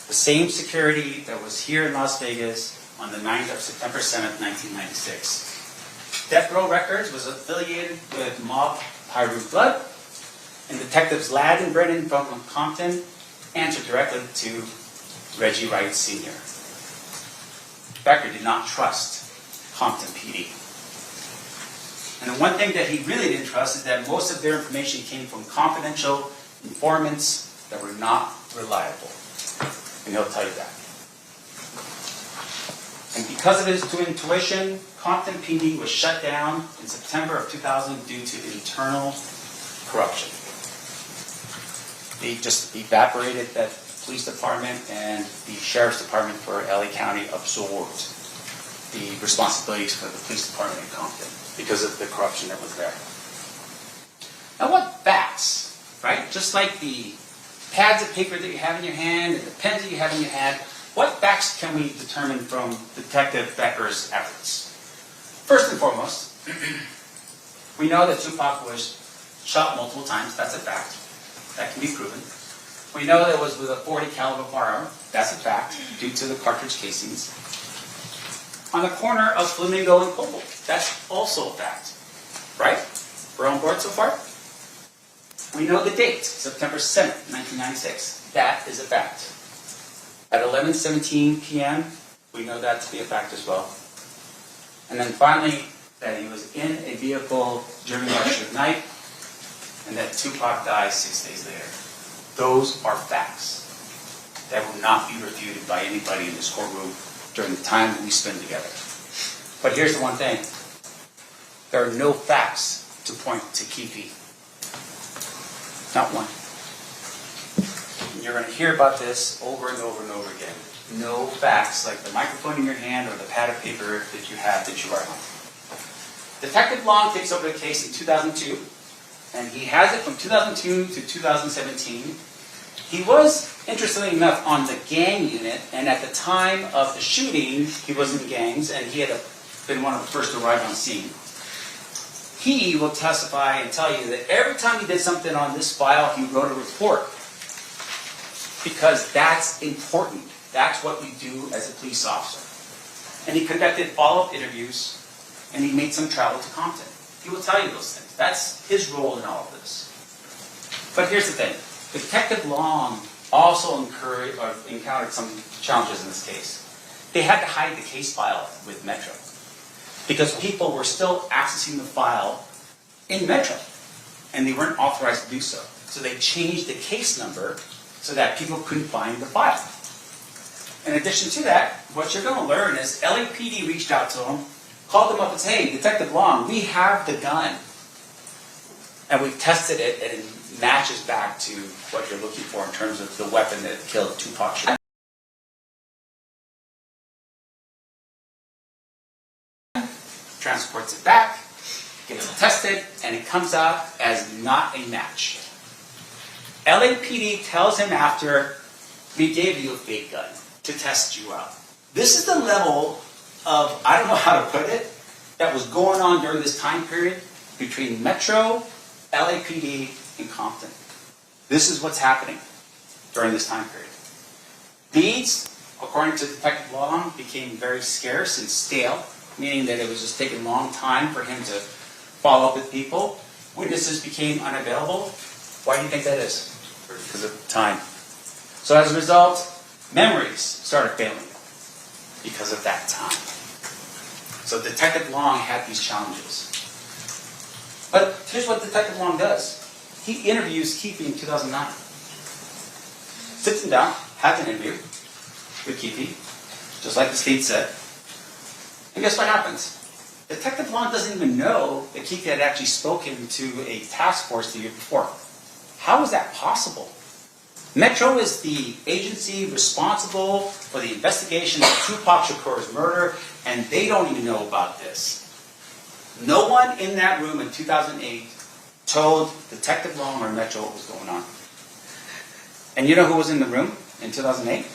The same security that was here in Las Vegas on the 9th of September 7th, 1996. Death Row Records was affiliated with Mob Pyru Blood, and Detectives Ladd and Brennan from Compton answered directly to Reggie Wright Sr. Becker did not trust Compton PD. And the one thing that he really didn't trust is that most of their information came from confidential informants that were not reliable. And he'll tell you that. And because of his intuition, Compton PD was shut down in September of 2000 due to internal corruption. They just evaporated that police department, and the sheriff's department for LA County absorbed the responsibilities for the police department in Compton because of the corruption that was there. Now, what facts, right? Just like the pads of paper that you have in your hand and the pens that you have in your hand, what facts can we determine from Detective Becker's efforts? First and foremost, we know that Tupac was shot multiple times. That's a fact. That can be proven. We know that it was with a .40 caliber firearm. That's a fact, due to the cartridge casings. On the corner of Flamingo and Cobalt. That's also a fact. Right? We're on board so far? We know the date, September 7th, 1996. That is a fact. At 11:17 p.m., we know that to be a fact as well. And then finally, that he was in a vehicle driven by Suge Knight, and that Tupac died 6 days later. Those are facts that will not be refuted by anybody in this courtroom during the time that we spend together. But here's the one thing. There are no facts to point to Keffe. Not one. And you're going to hear about this over and over and over again. No facts like the microphone in your hand or the pad of paper that you have that you write on. Detective Long takes over the case in 2002, and he has it from 2002 to 2017. He was, interestingly enough, on the gang unit, and at the time of the shooting, he was in gangs, and he had been one of the first to arrive on scene. He will testify and tell you that every time he did something on this file, he wrote a report. Because that's important. That's what we do as a police officer. And he conducted follow-up interviews, and he made some travel to Compton. He will tell you those things. That's his role in all of this. But here's the thing. Detective Long also encountered some challenges in this case. They had to hide the case file with Metro because people were still accessing the file in Metro, and they weren't authorized to do so. So they changed the case number so that people couldn't find the file. In addition to that, what you're going to learn is LAPD reached out to him, called him up and said, "Hey, Detective Long, we have the gun. And we've tested it, and it matches back to what you're looking for in terms of the weapon that killed Tupac Shakur. Transports it back, gets it tested, and it comes out as not a match. LAPD tells him after, we gave you a fake gun to test you out. This is the level of, I don't know how to put it, that was going on during this time period between Metro, LAPD, and Compton. This is what's happening during this time period. Beads, according to Detective Long, became very scarce and stale, meaning that it was just taking a long time for him to follow up with people. Witnesses became unavailable. Why do you think that is? Because of time. So as a result, memories started failing because of that time. So Detective Long had these challenges. But here's what Detective Long does. He interviews Keffe in 2009. Sits him down, has an interview with Keffe, just like the state said. And guess what happens? Detective Long doesn't even know that Keffe had actually spoken to a task force the year before. How is that possible? Metro is the agency responsible for the investigation of Tupac Shakur's murder, and they don't even know about this. No one in that room in 2008 told Detective Long or Metro what was going on. And you know who was in the room in 2008?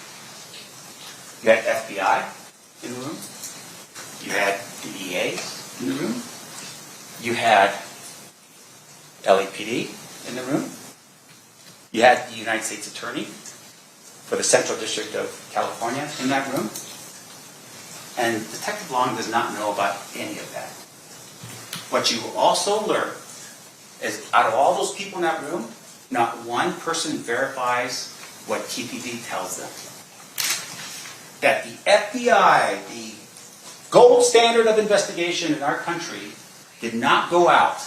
You had FBI in the room. You had DEA in the room. You had LAPD in the room. You had the United States Attorney for the Central District of California in that room. And Detective Long does not know about any of that. What you will also learn is out of all those people in that room, not one person verifies what Keffe D tells them. That the FBI, the gold standard of investigation in our country, did not go out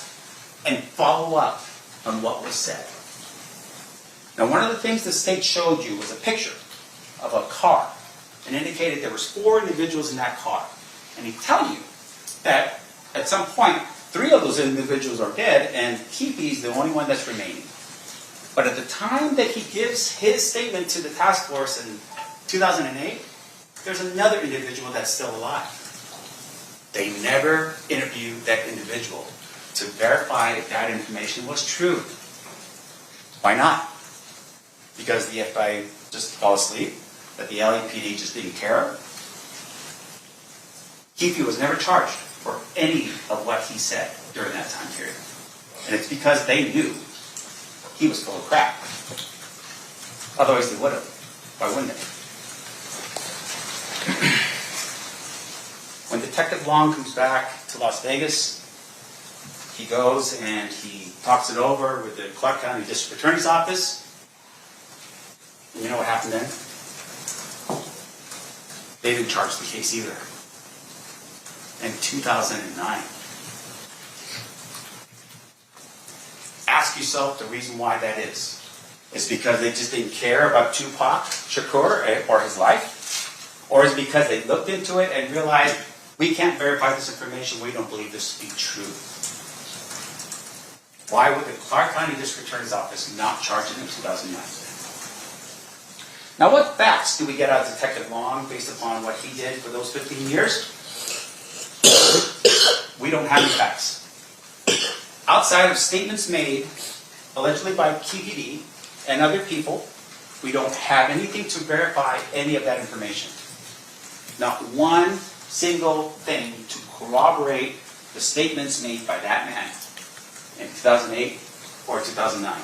and follow up on what was said. Now, one of the things the state showed you was a picture of a car and indicated there was 4 individuals in that car. And he tell you that at some point, 3 of those individuals are dead and Keffe's the only one that's remaining. But at the time that he gives his statement to the task force in 2008, there's another individual that's still alive. They never interviewed that individual to verify if that information was true. Why not? Because the FBI just fell asleep? That the LAPD just didn't care? Keffe was never charged for any of what he said during that time period. And it's because they knew he was full of crap. Otherwise they would have. Why wouldn't they? When Detective Long comes back to Las Vegas, he goes and he talks it over with the Clark County District Attorney's Office. And you know what happened then? They didn't charge the case either. In 2009. Ask yourself the reason why that is. It's because they just didn't care about Tupac Shakur or his life? Or is it because they looked into it and realized, we can't verify this information, we don't believe this to be true? Why would the Clark County District Attorney's Office not charge him in 2009? Now, what facts do we get out of Detective Long based upon what he did for those 15 years? We don't have any facts. Outside of statements made, allegedly by Keffe D and other people, we don't have anything to verify any of that information. Not one single thing to corroborate the statements made by that man in 2008 or 2009.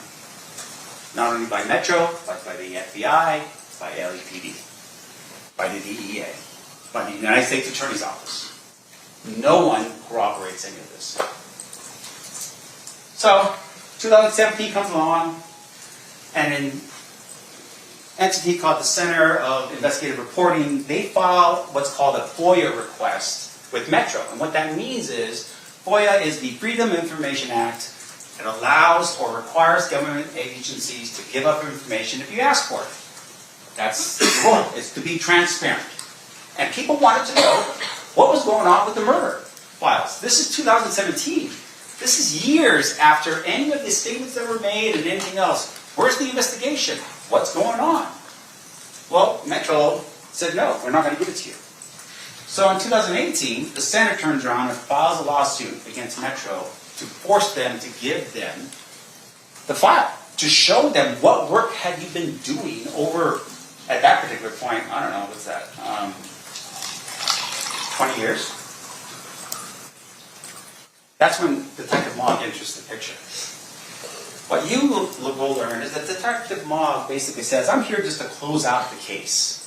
Not only by Metro, but by the FBI, by LAPD, by the DEA, by the United States Attorney's Office. No one corroborates any of this. So, 2017 comes along, and an entity called the Center of Investigative Reporting, they file what's called a FOIA request with Metro. And what that means is, FOIA is the Freedom of Information Act. It allows or requires government agencies to give up information if you ask for it. That's the goal, is to be transparent. And people wanted to know what was going on with the murder files. This is 2017. This is years after any of the statements that were made and anything else. Where's the investigation? What's going on? Well, Metro said, no, we're not going to give it to you. So in 2018, the Senate turns around and files a lawsuit against Metro to force them to give them the file, to show them what work had you been doing over, at that particular point, I don't know, what's that, 20 years? That's when Detective Mogg enters the picture. What you will learn is that Detective Mogg basically says, I'm here just to close out the case.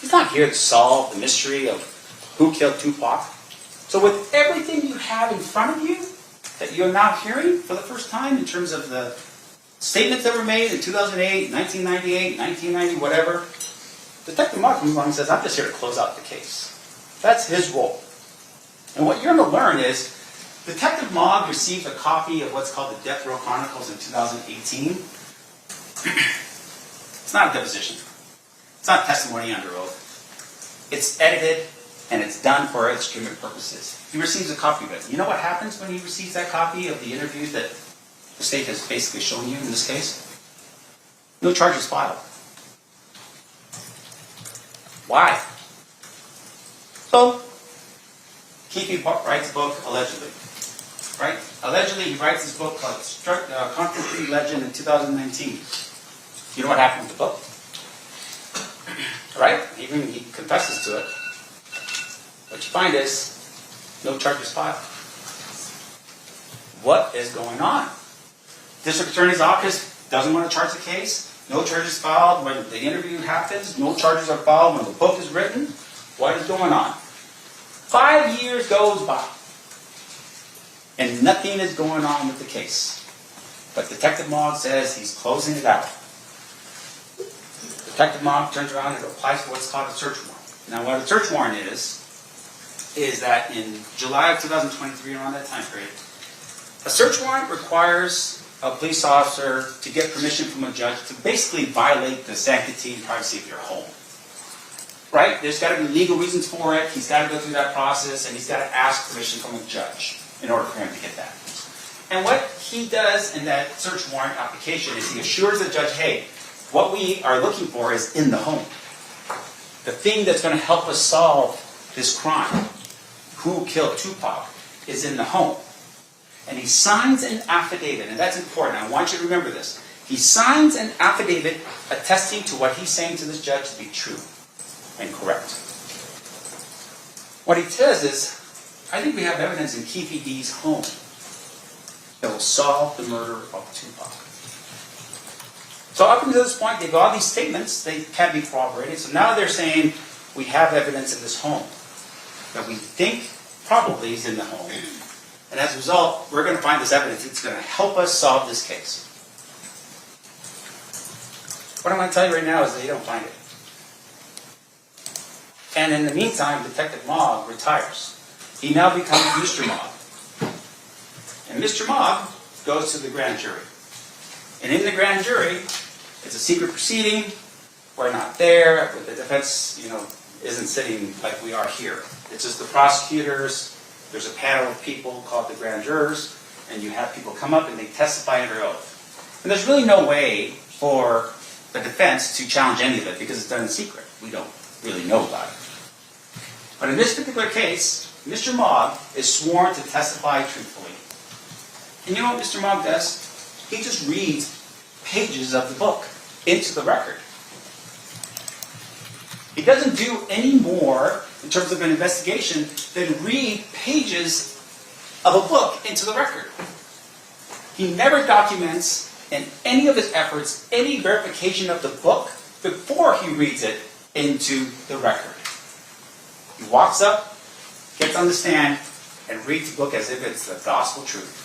He's not here to solve the mystery of who killed Tupac. So with everything you have in front of you, that you're now hearing for the first time in terms of the statements that were made in 2008, 1998, 1990, whatever, Detective Mogg comes along and says, I'm just here to close out the case. That's his role. And what you're going to learn is, Detective Mogg received a copy of what's called the Death Row Chronicles in 2018. It's not a deposition. It's not testimony under oath. It's edited, and it's done for experiment purposes. He receives a copy of it. You know what happens when he receives that copy of the interviews that the state has basically shown you in this case? No charges filed. Why? So, Keffe writes a book, allegedly. Right? Allegedly, he writes this book called Compton Legend in 2019. You know what happened with the book? Right? Even he confesses to it. What you find is, no charges filed. What is going on? District Attorney's Office doesn't want to charge the case. No charges filed when the interview happens. No charges are filed when the book is written. What is going on? 5 years goes by. And nothing is going on with the case. But Detective Mogg says he's closing it out. Detective Mogg turns around and applies for what's called a search warrant. Now what a search warrant is that in July of 2023, around that time period, a search warrant requires a police officer to get permission from a judge to basically violate the sanctity and privacy of your home. Right? There's got to be legal reasons for it. He's got to go through that process, and he's got to ask permission from a judge in order for him to get that. And what he does in that search warrant application is he assures the judge, hey, what we are looking for is in the home. The thing that's going to help us solve this crime, who killed Tupac, is in the home. And he signs an affidavit, and that's important. I want you to remember this. He signs an affidavit attesting to what he's saying to this judge to be true and correct. What he says is, I think we have evidence in Keffe D's home that will solve the murder of Tupac. So up until this point, they've got all these statements. They can't be corroborated. So now they're saying, we have evidence in this home that we think probably is in the home. And as a result, we're going to find this evidence. It's going to help us solve this case. What I'm going to tell you right now is that you don't find it. And in the meantime, Detective Mogg retires. He now becomes Mr. Mogg. And Mr. Mogg goes to the grand jury. And in the grand jury, it's a secret proceeding. We're not there. But the defense, isn't sitting like we are here. It's just the prosecutors. There's a panel of people called the grand jurors. And you have people come up and they testify under oath. And there's really no way for the defense to challenge any of it because it's done in secret. We don't really know about it. But in this particular case, Mr. Mogg is sworn to testify truthfully. And you know what Mr. Mogg does? He just reads pages of the book into the record. He doesn't do any more in terms of an investigation than read pages of a book into the record. He never documents in any of his efforts any verification of the book before he reads it into the record. He walks up, gets on the stand, and reads the book as if it's the gospel truth.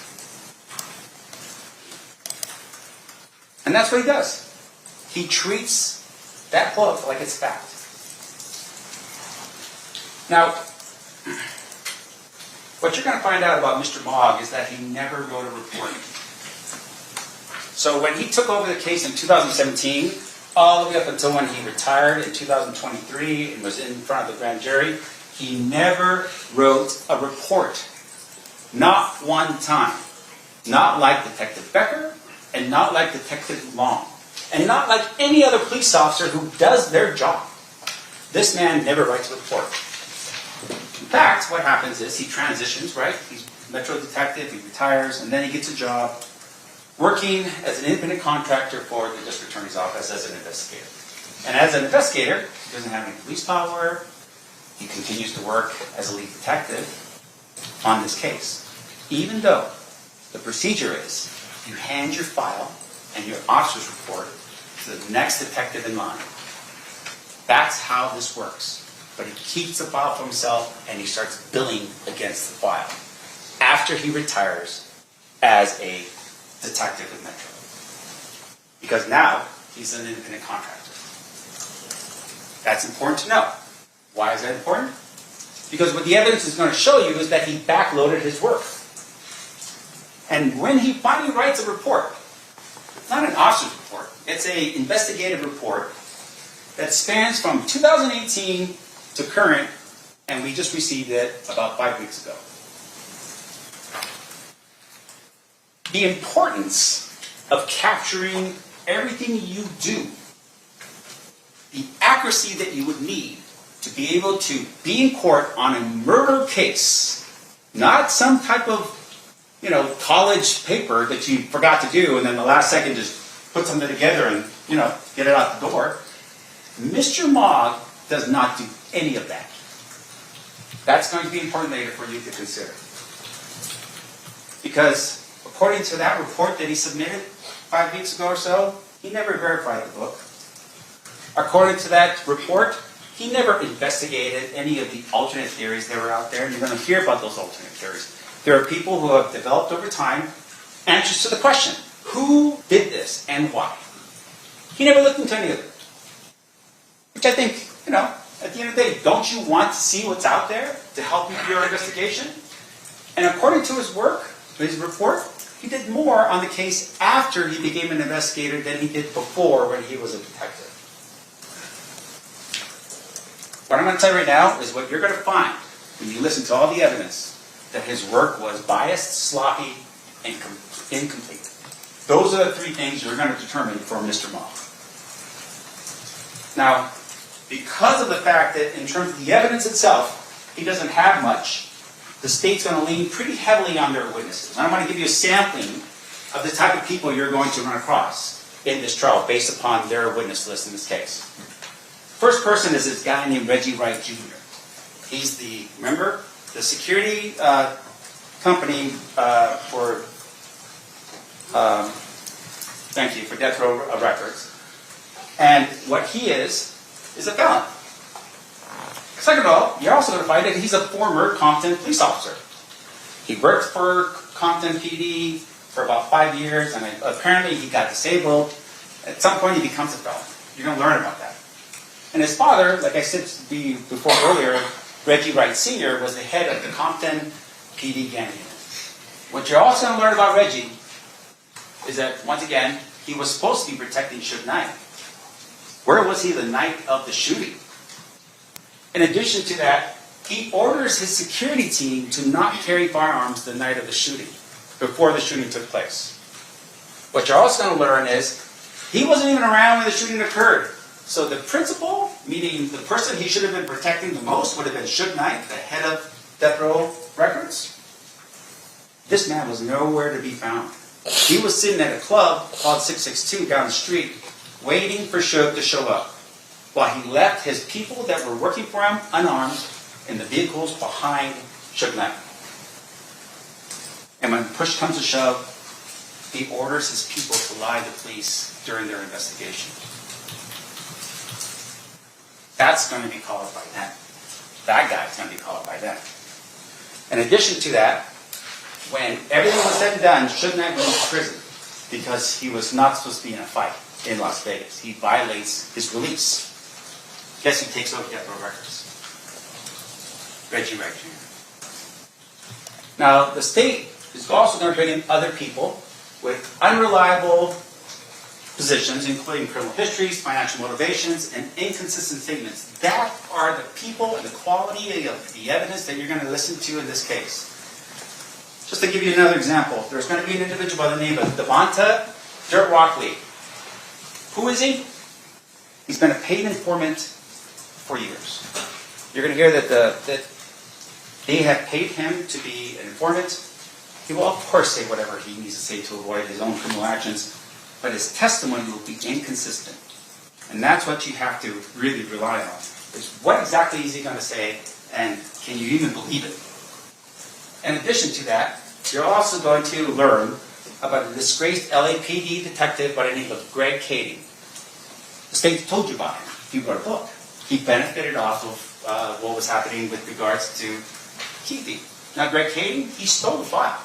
And that's what he does. He treats that book like it's fact. Now, what you're going to find out about Mr. Mogg is that he never wrote a report. So when he took over the case in 2017, all the way up until when he retired in 2023 and was in front of the grand jury, he never wrote a report Not one time. Not like Detective Becker, and not like Detective Long, and not like any other police officer who does their job. This man never writes a report. In fact, what happens is he transitions, right? He's a Metro detective, he retires, and then he gets a job working as an independent contractor for the district attorney's office as an investigator. And as an investigator, he doesn't have any police power. He continues to work as a lead detective on this case. Even though the procedure is you hand your file and your officer's report to the next detective in line. That's how this works. But he keeps the file for himself and he starts billing against the file after he retires as a detective in Metro. Because now he's an independent contractor. That's important to know. Why is that important? Because what the evidence is going to show you is that he backloaded his work. And when he finally writes a report, it's not an officer's report, it's an investigative report that spans from 2018 to current, and we just received it about 5 weeks ago. The importance of capturing everything you do, the accuracy that you would need to be able to be in court on a murder case, not some type of college paper that you forgot to do and then the last second just put something together and, get it out the door. Mr. Mogg does not do any of that. That's going to be important later for you to consider. Because according to that report that he submitted 5 weeks ago or so, he never verified the book. According to that report, he never investigated any of the alternate theories that were out there, and you're going to hear about those alternate theories. There are people who have developed over time answers to the question, who did this and why? He never looked into any of it. Which I think, at the end of the day, don't you want to see what's out there to help you with your investigation? And according to his work, his report, he did more on the case after he became an investigator than he did before when he was a detective. What I'm going to tell you right now is what you're going to find when you listen to all the evidence, that his work was biased, sloppy, and incomplete. Those are the three things you're going to determine for Mr. Mogg. Now, because of the fact that in terms of the evidence itself, he doesn't have much, the state's going to lean pretty heavily on their witnesses. And I'm going to give you a sampling of the type of people you're going to run across in this trial based upon their witness list in this case. First person is this guy named Reggie Wright Jr. He's the security company for Death Row Records. And what he is a felon. Second of all, you're also going to find that he's a former Compton police officer. He worked for Compton PD for about 5 years, and apparently he got disabled. At some point, he becomes a felon. You're going to learn about that. And his father, like I said before earlier, Reggie Wright Sr. was the head of the Compton PD gang unit. What you're also going to learn about Reggie is that, once again, he was supposed to be protecting Suge Knight. Where was he the night of the shooting? In addition to that, he orders his security team to not carry firearms the night of the shooting, before the shooting took place. What you're also going to learn is, he wasn't even around when the shooting occurred. So the principal, meaning the person he should have been protecting the most, would have been Suge Knight, the head of Death Row Records. This man was nowhere to be found. He was sitting at a club called 662 down the street, waiting for Suge to show up, while he left his people that were working for him unarmed in the vehicles behind Suge Knight. And when push comes to shove, he orders his people to lie to police during their investigation. That's going to be called by them. That guy's going to be called by them. In addition to that, when everything was said and done, Suge Knight went to prison because he was not supposed to be in a fight in Las Vegas. He violates his release. Guess who takes over Death Row Records? Reggie Wright Jr. Now, the state is also going to bring in other people with unreliable positions, including criminal histories, financial motivations, and inconsistent statements. That are the people and the quality of the evidence that you're going to listen to in this case. Just to give you another example, there's going to be an individual by the name of Devonta Dirt Rockley. Who is he? He's been a paid informant for years. You're going to hear that they have paid him to be an informant. He will, of course, say whatever he needs to say to avoid his own criminal actions, but his testimony will be inconsistent. And that's what you have to really rely on. Is what exactly is he going to say, and can you even believe it? In addition to that, you're also going to learn about a disgraced LAPD detective by the name of Greg Kading. The state told you about him. He wrote a book. He benefited off of what was happening with regards to Keffe. Now, Greg Kading, he stole the file.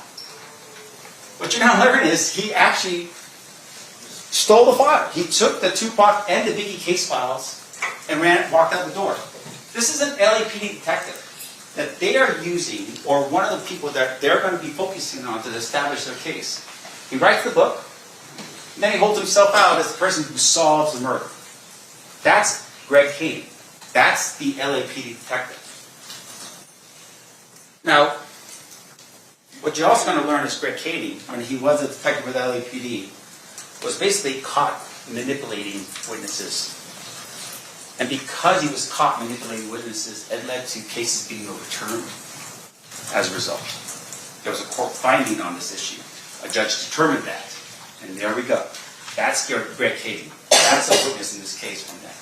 What you're going to learn is he actually stole the file. He took the Tupac and the Biggie case files and walked out the door. This is an LAPD detective that they are using, or one of the people that they're going to be focusing on to establish their case. He writes the book, and then he holds himself out as the person who solves the murder. That's Greg Kading. That's the LAPD detective. Now, what you're also going to learn is Greg Kading, when he was a detective with LAPD, was basically caught manipulating witnesses. And because he was caught manipulating witnesses, it led to cases being overturned as a result. There was a court finding on this issue. A judge determined that. And there we go. That's Greg Kading. That's a witness in this case from that.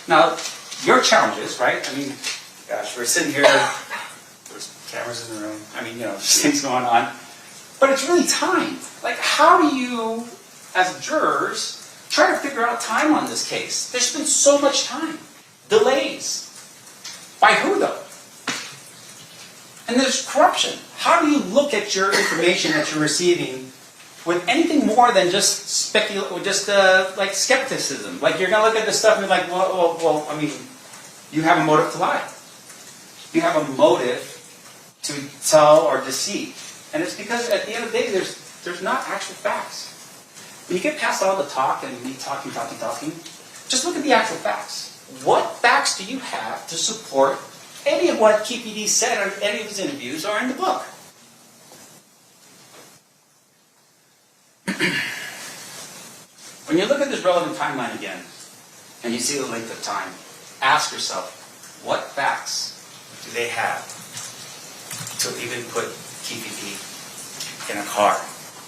Now, your challenges, right? I mean, gosh, we're sitting here, there's cameras in the room. I mean, things going on. But it's really time. Like, how do you, as jurors, try to figure out time on this case? There's been so much time. Delays. By who, though? And there's corruption. How do you look at your information that you're receiving with anything more than just like skepticism? Like, you're going to look at this stuff and be like, well, I mean, you have a motive to lie. You have a motive to tell or deceive. And it's because at the end of the day, there's not actual facts. When you get past all the talk and me talking, just look at the actual facts. What facts do you have to support any of what Keffe D said on any of his interviews or in the book? When you look at this relevant timeline again, and you see the length of time, ask yourself, what facts do they have to even put Keffe D in a car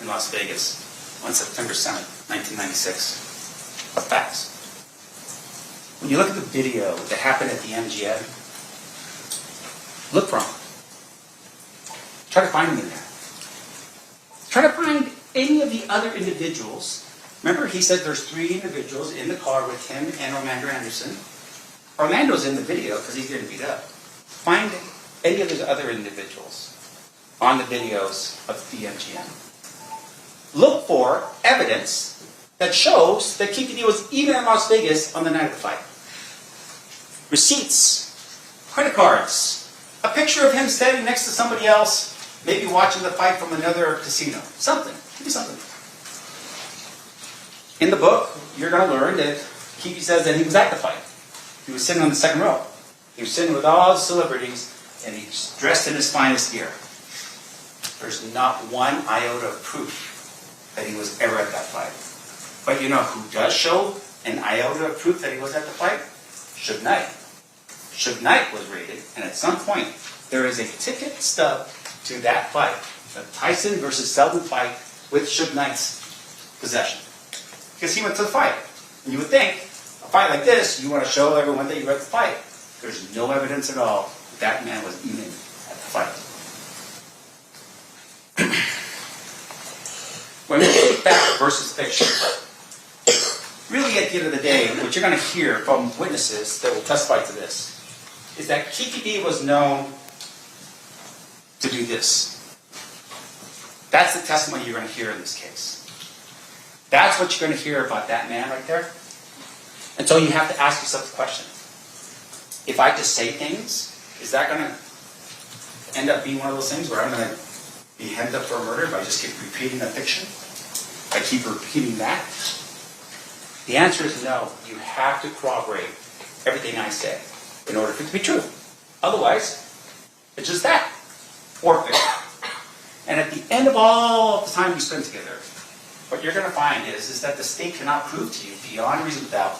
in Las Vegas on September 7th, 1996? What facts? When you look at the video that happened at the MGM, look for them. Try to find them in there. Try to find any of the other individuals. Remember, he said there's 3 individuals in the car with him and Orlando Anderson. Orlando's in the video because he's getting beat up. Find any of those other individuals on the videos of the MGM. Look for evidence that shows that Keffe D was even in Las Vegas on the night of the fight. Receipts, credit cards, a picture of him standing next to somebody else, maybe watching the fight from another casino. Something. Give me something. In the book, you're going to learn that Keffe says that he was at the fight. He was sitting on the second row. He was sitting with all the celebrities, and he's dressed in his finest gear. There's not one iota of proof that he was ever at that fight. But you know who does show an iota of proof that he was at the fight? Suge Knight. Suge Knight was raided, and at some point, there is a ticket stub to that fight, the Tyson versus Selden fight with Suge Knight's possession. Because he went to the fight. And you would think, a fight like this, you want to show everyone that you were at the fight. There's no evidence at all that man was even at the fight. When we take fact versus fiction, really at the end of the day, what you're going to hear from witnesses that will testify to this is that Keffe D was known to do this. That's the testimony you're going to hear in this case. That's what you're going to hear about that man right there. And so you have to ask yourself the question. If I just say things, is that going to end up being one of those things where I'm going to be hemmed up for a murder if I just keep repeating a fiction? If I keep repeating that? The answer is no. You have to corroborate everything I say in order for it to be true. Otherwise, it's just that. Or fiction. And at the end of all the time we spent together, what you're going to find is that the state cannot prove to you beyond reasonable doubt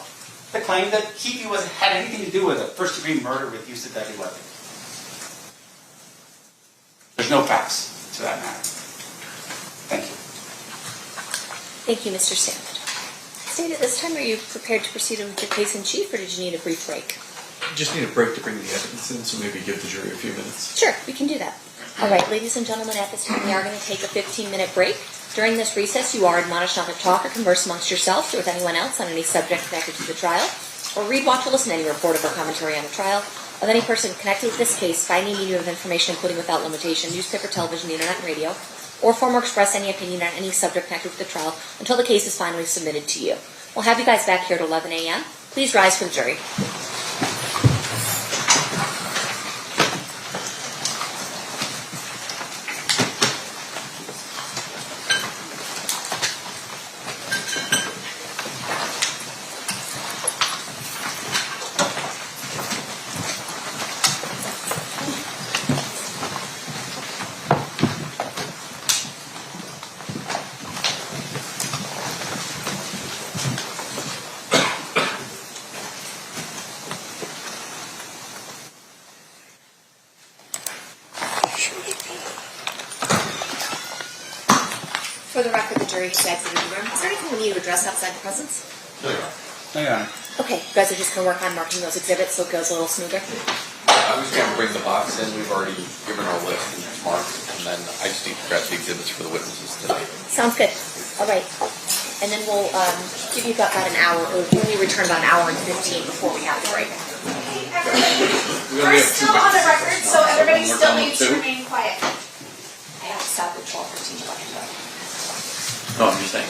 the claim that Keffe had anything to do with a first-degree murder with use of deadly weapon. There's no facts to that matter. Thank you. Thank you, Mr. Sanft. State, at this time, are you prepared to proceed with your case in chief, or did you need a brief break? Just need a break to bring the evidence in, so maybe give the jury a few minutes. Sure, we can do that. All right, ladies and gentlemen, at this time, we are going to take a 15-minute break. During this recess, you are admonished not to talk or converse amongst yourselves or with anyone else on any subject connected to the trial, or read, watch, or listen to any report or commentary on the trial of any person connected with this case by any medium of information, including without limitation, newspaper, television, internet, and radio, or form or express any opinion on any subject connected with the trial until the case is finally submitted to you. We'll have you guys back here at 11 a.m. Please rise for the jury. For the record, the jury has exited the room. Is there anything we need to address outside the presence? No, Your Honor. Okay, you guys are just going to work on marking those exhibits so it goes a little smoother? I'm just going to bring the box in. We've already given our list and it's marked, and then I just need to grab the exhibits for the witnesses tonight. Sounds good. All right. And then we'll give you about an hour, or when we return about an hour and 15 before we have the break. We're still on the record, so everybody still needs to remain quiet. I have to stop at 12:15. No, I'm just saying,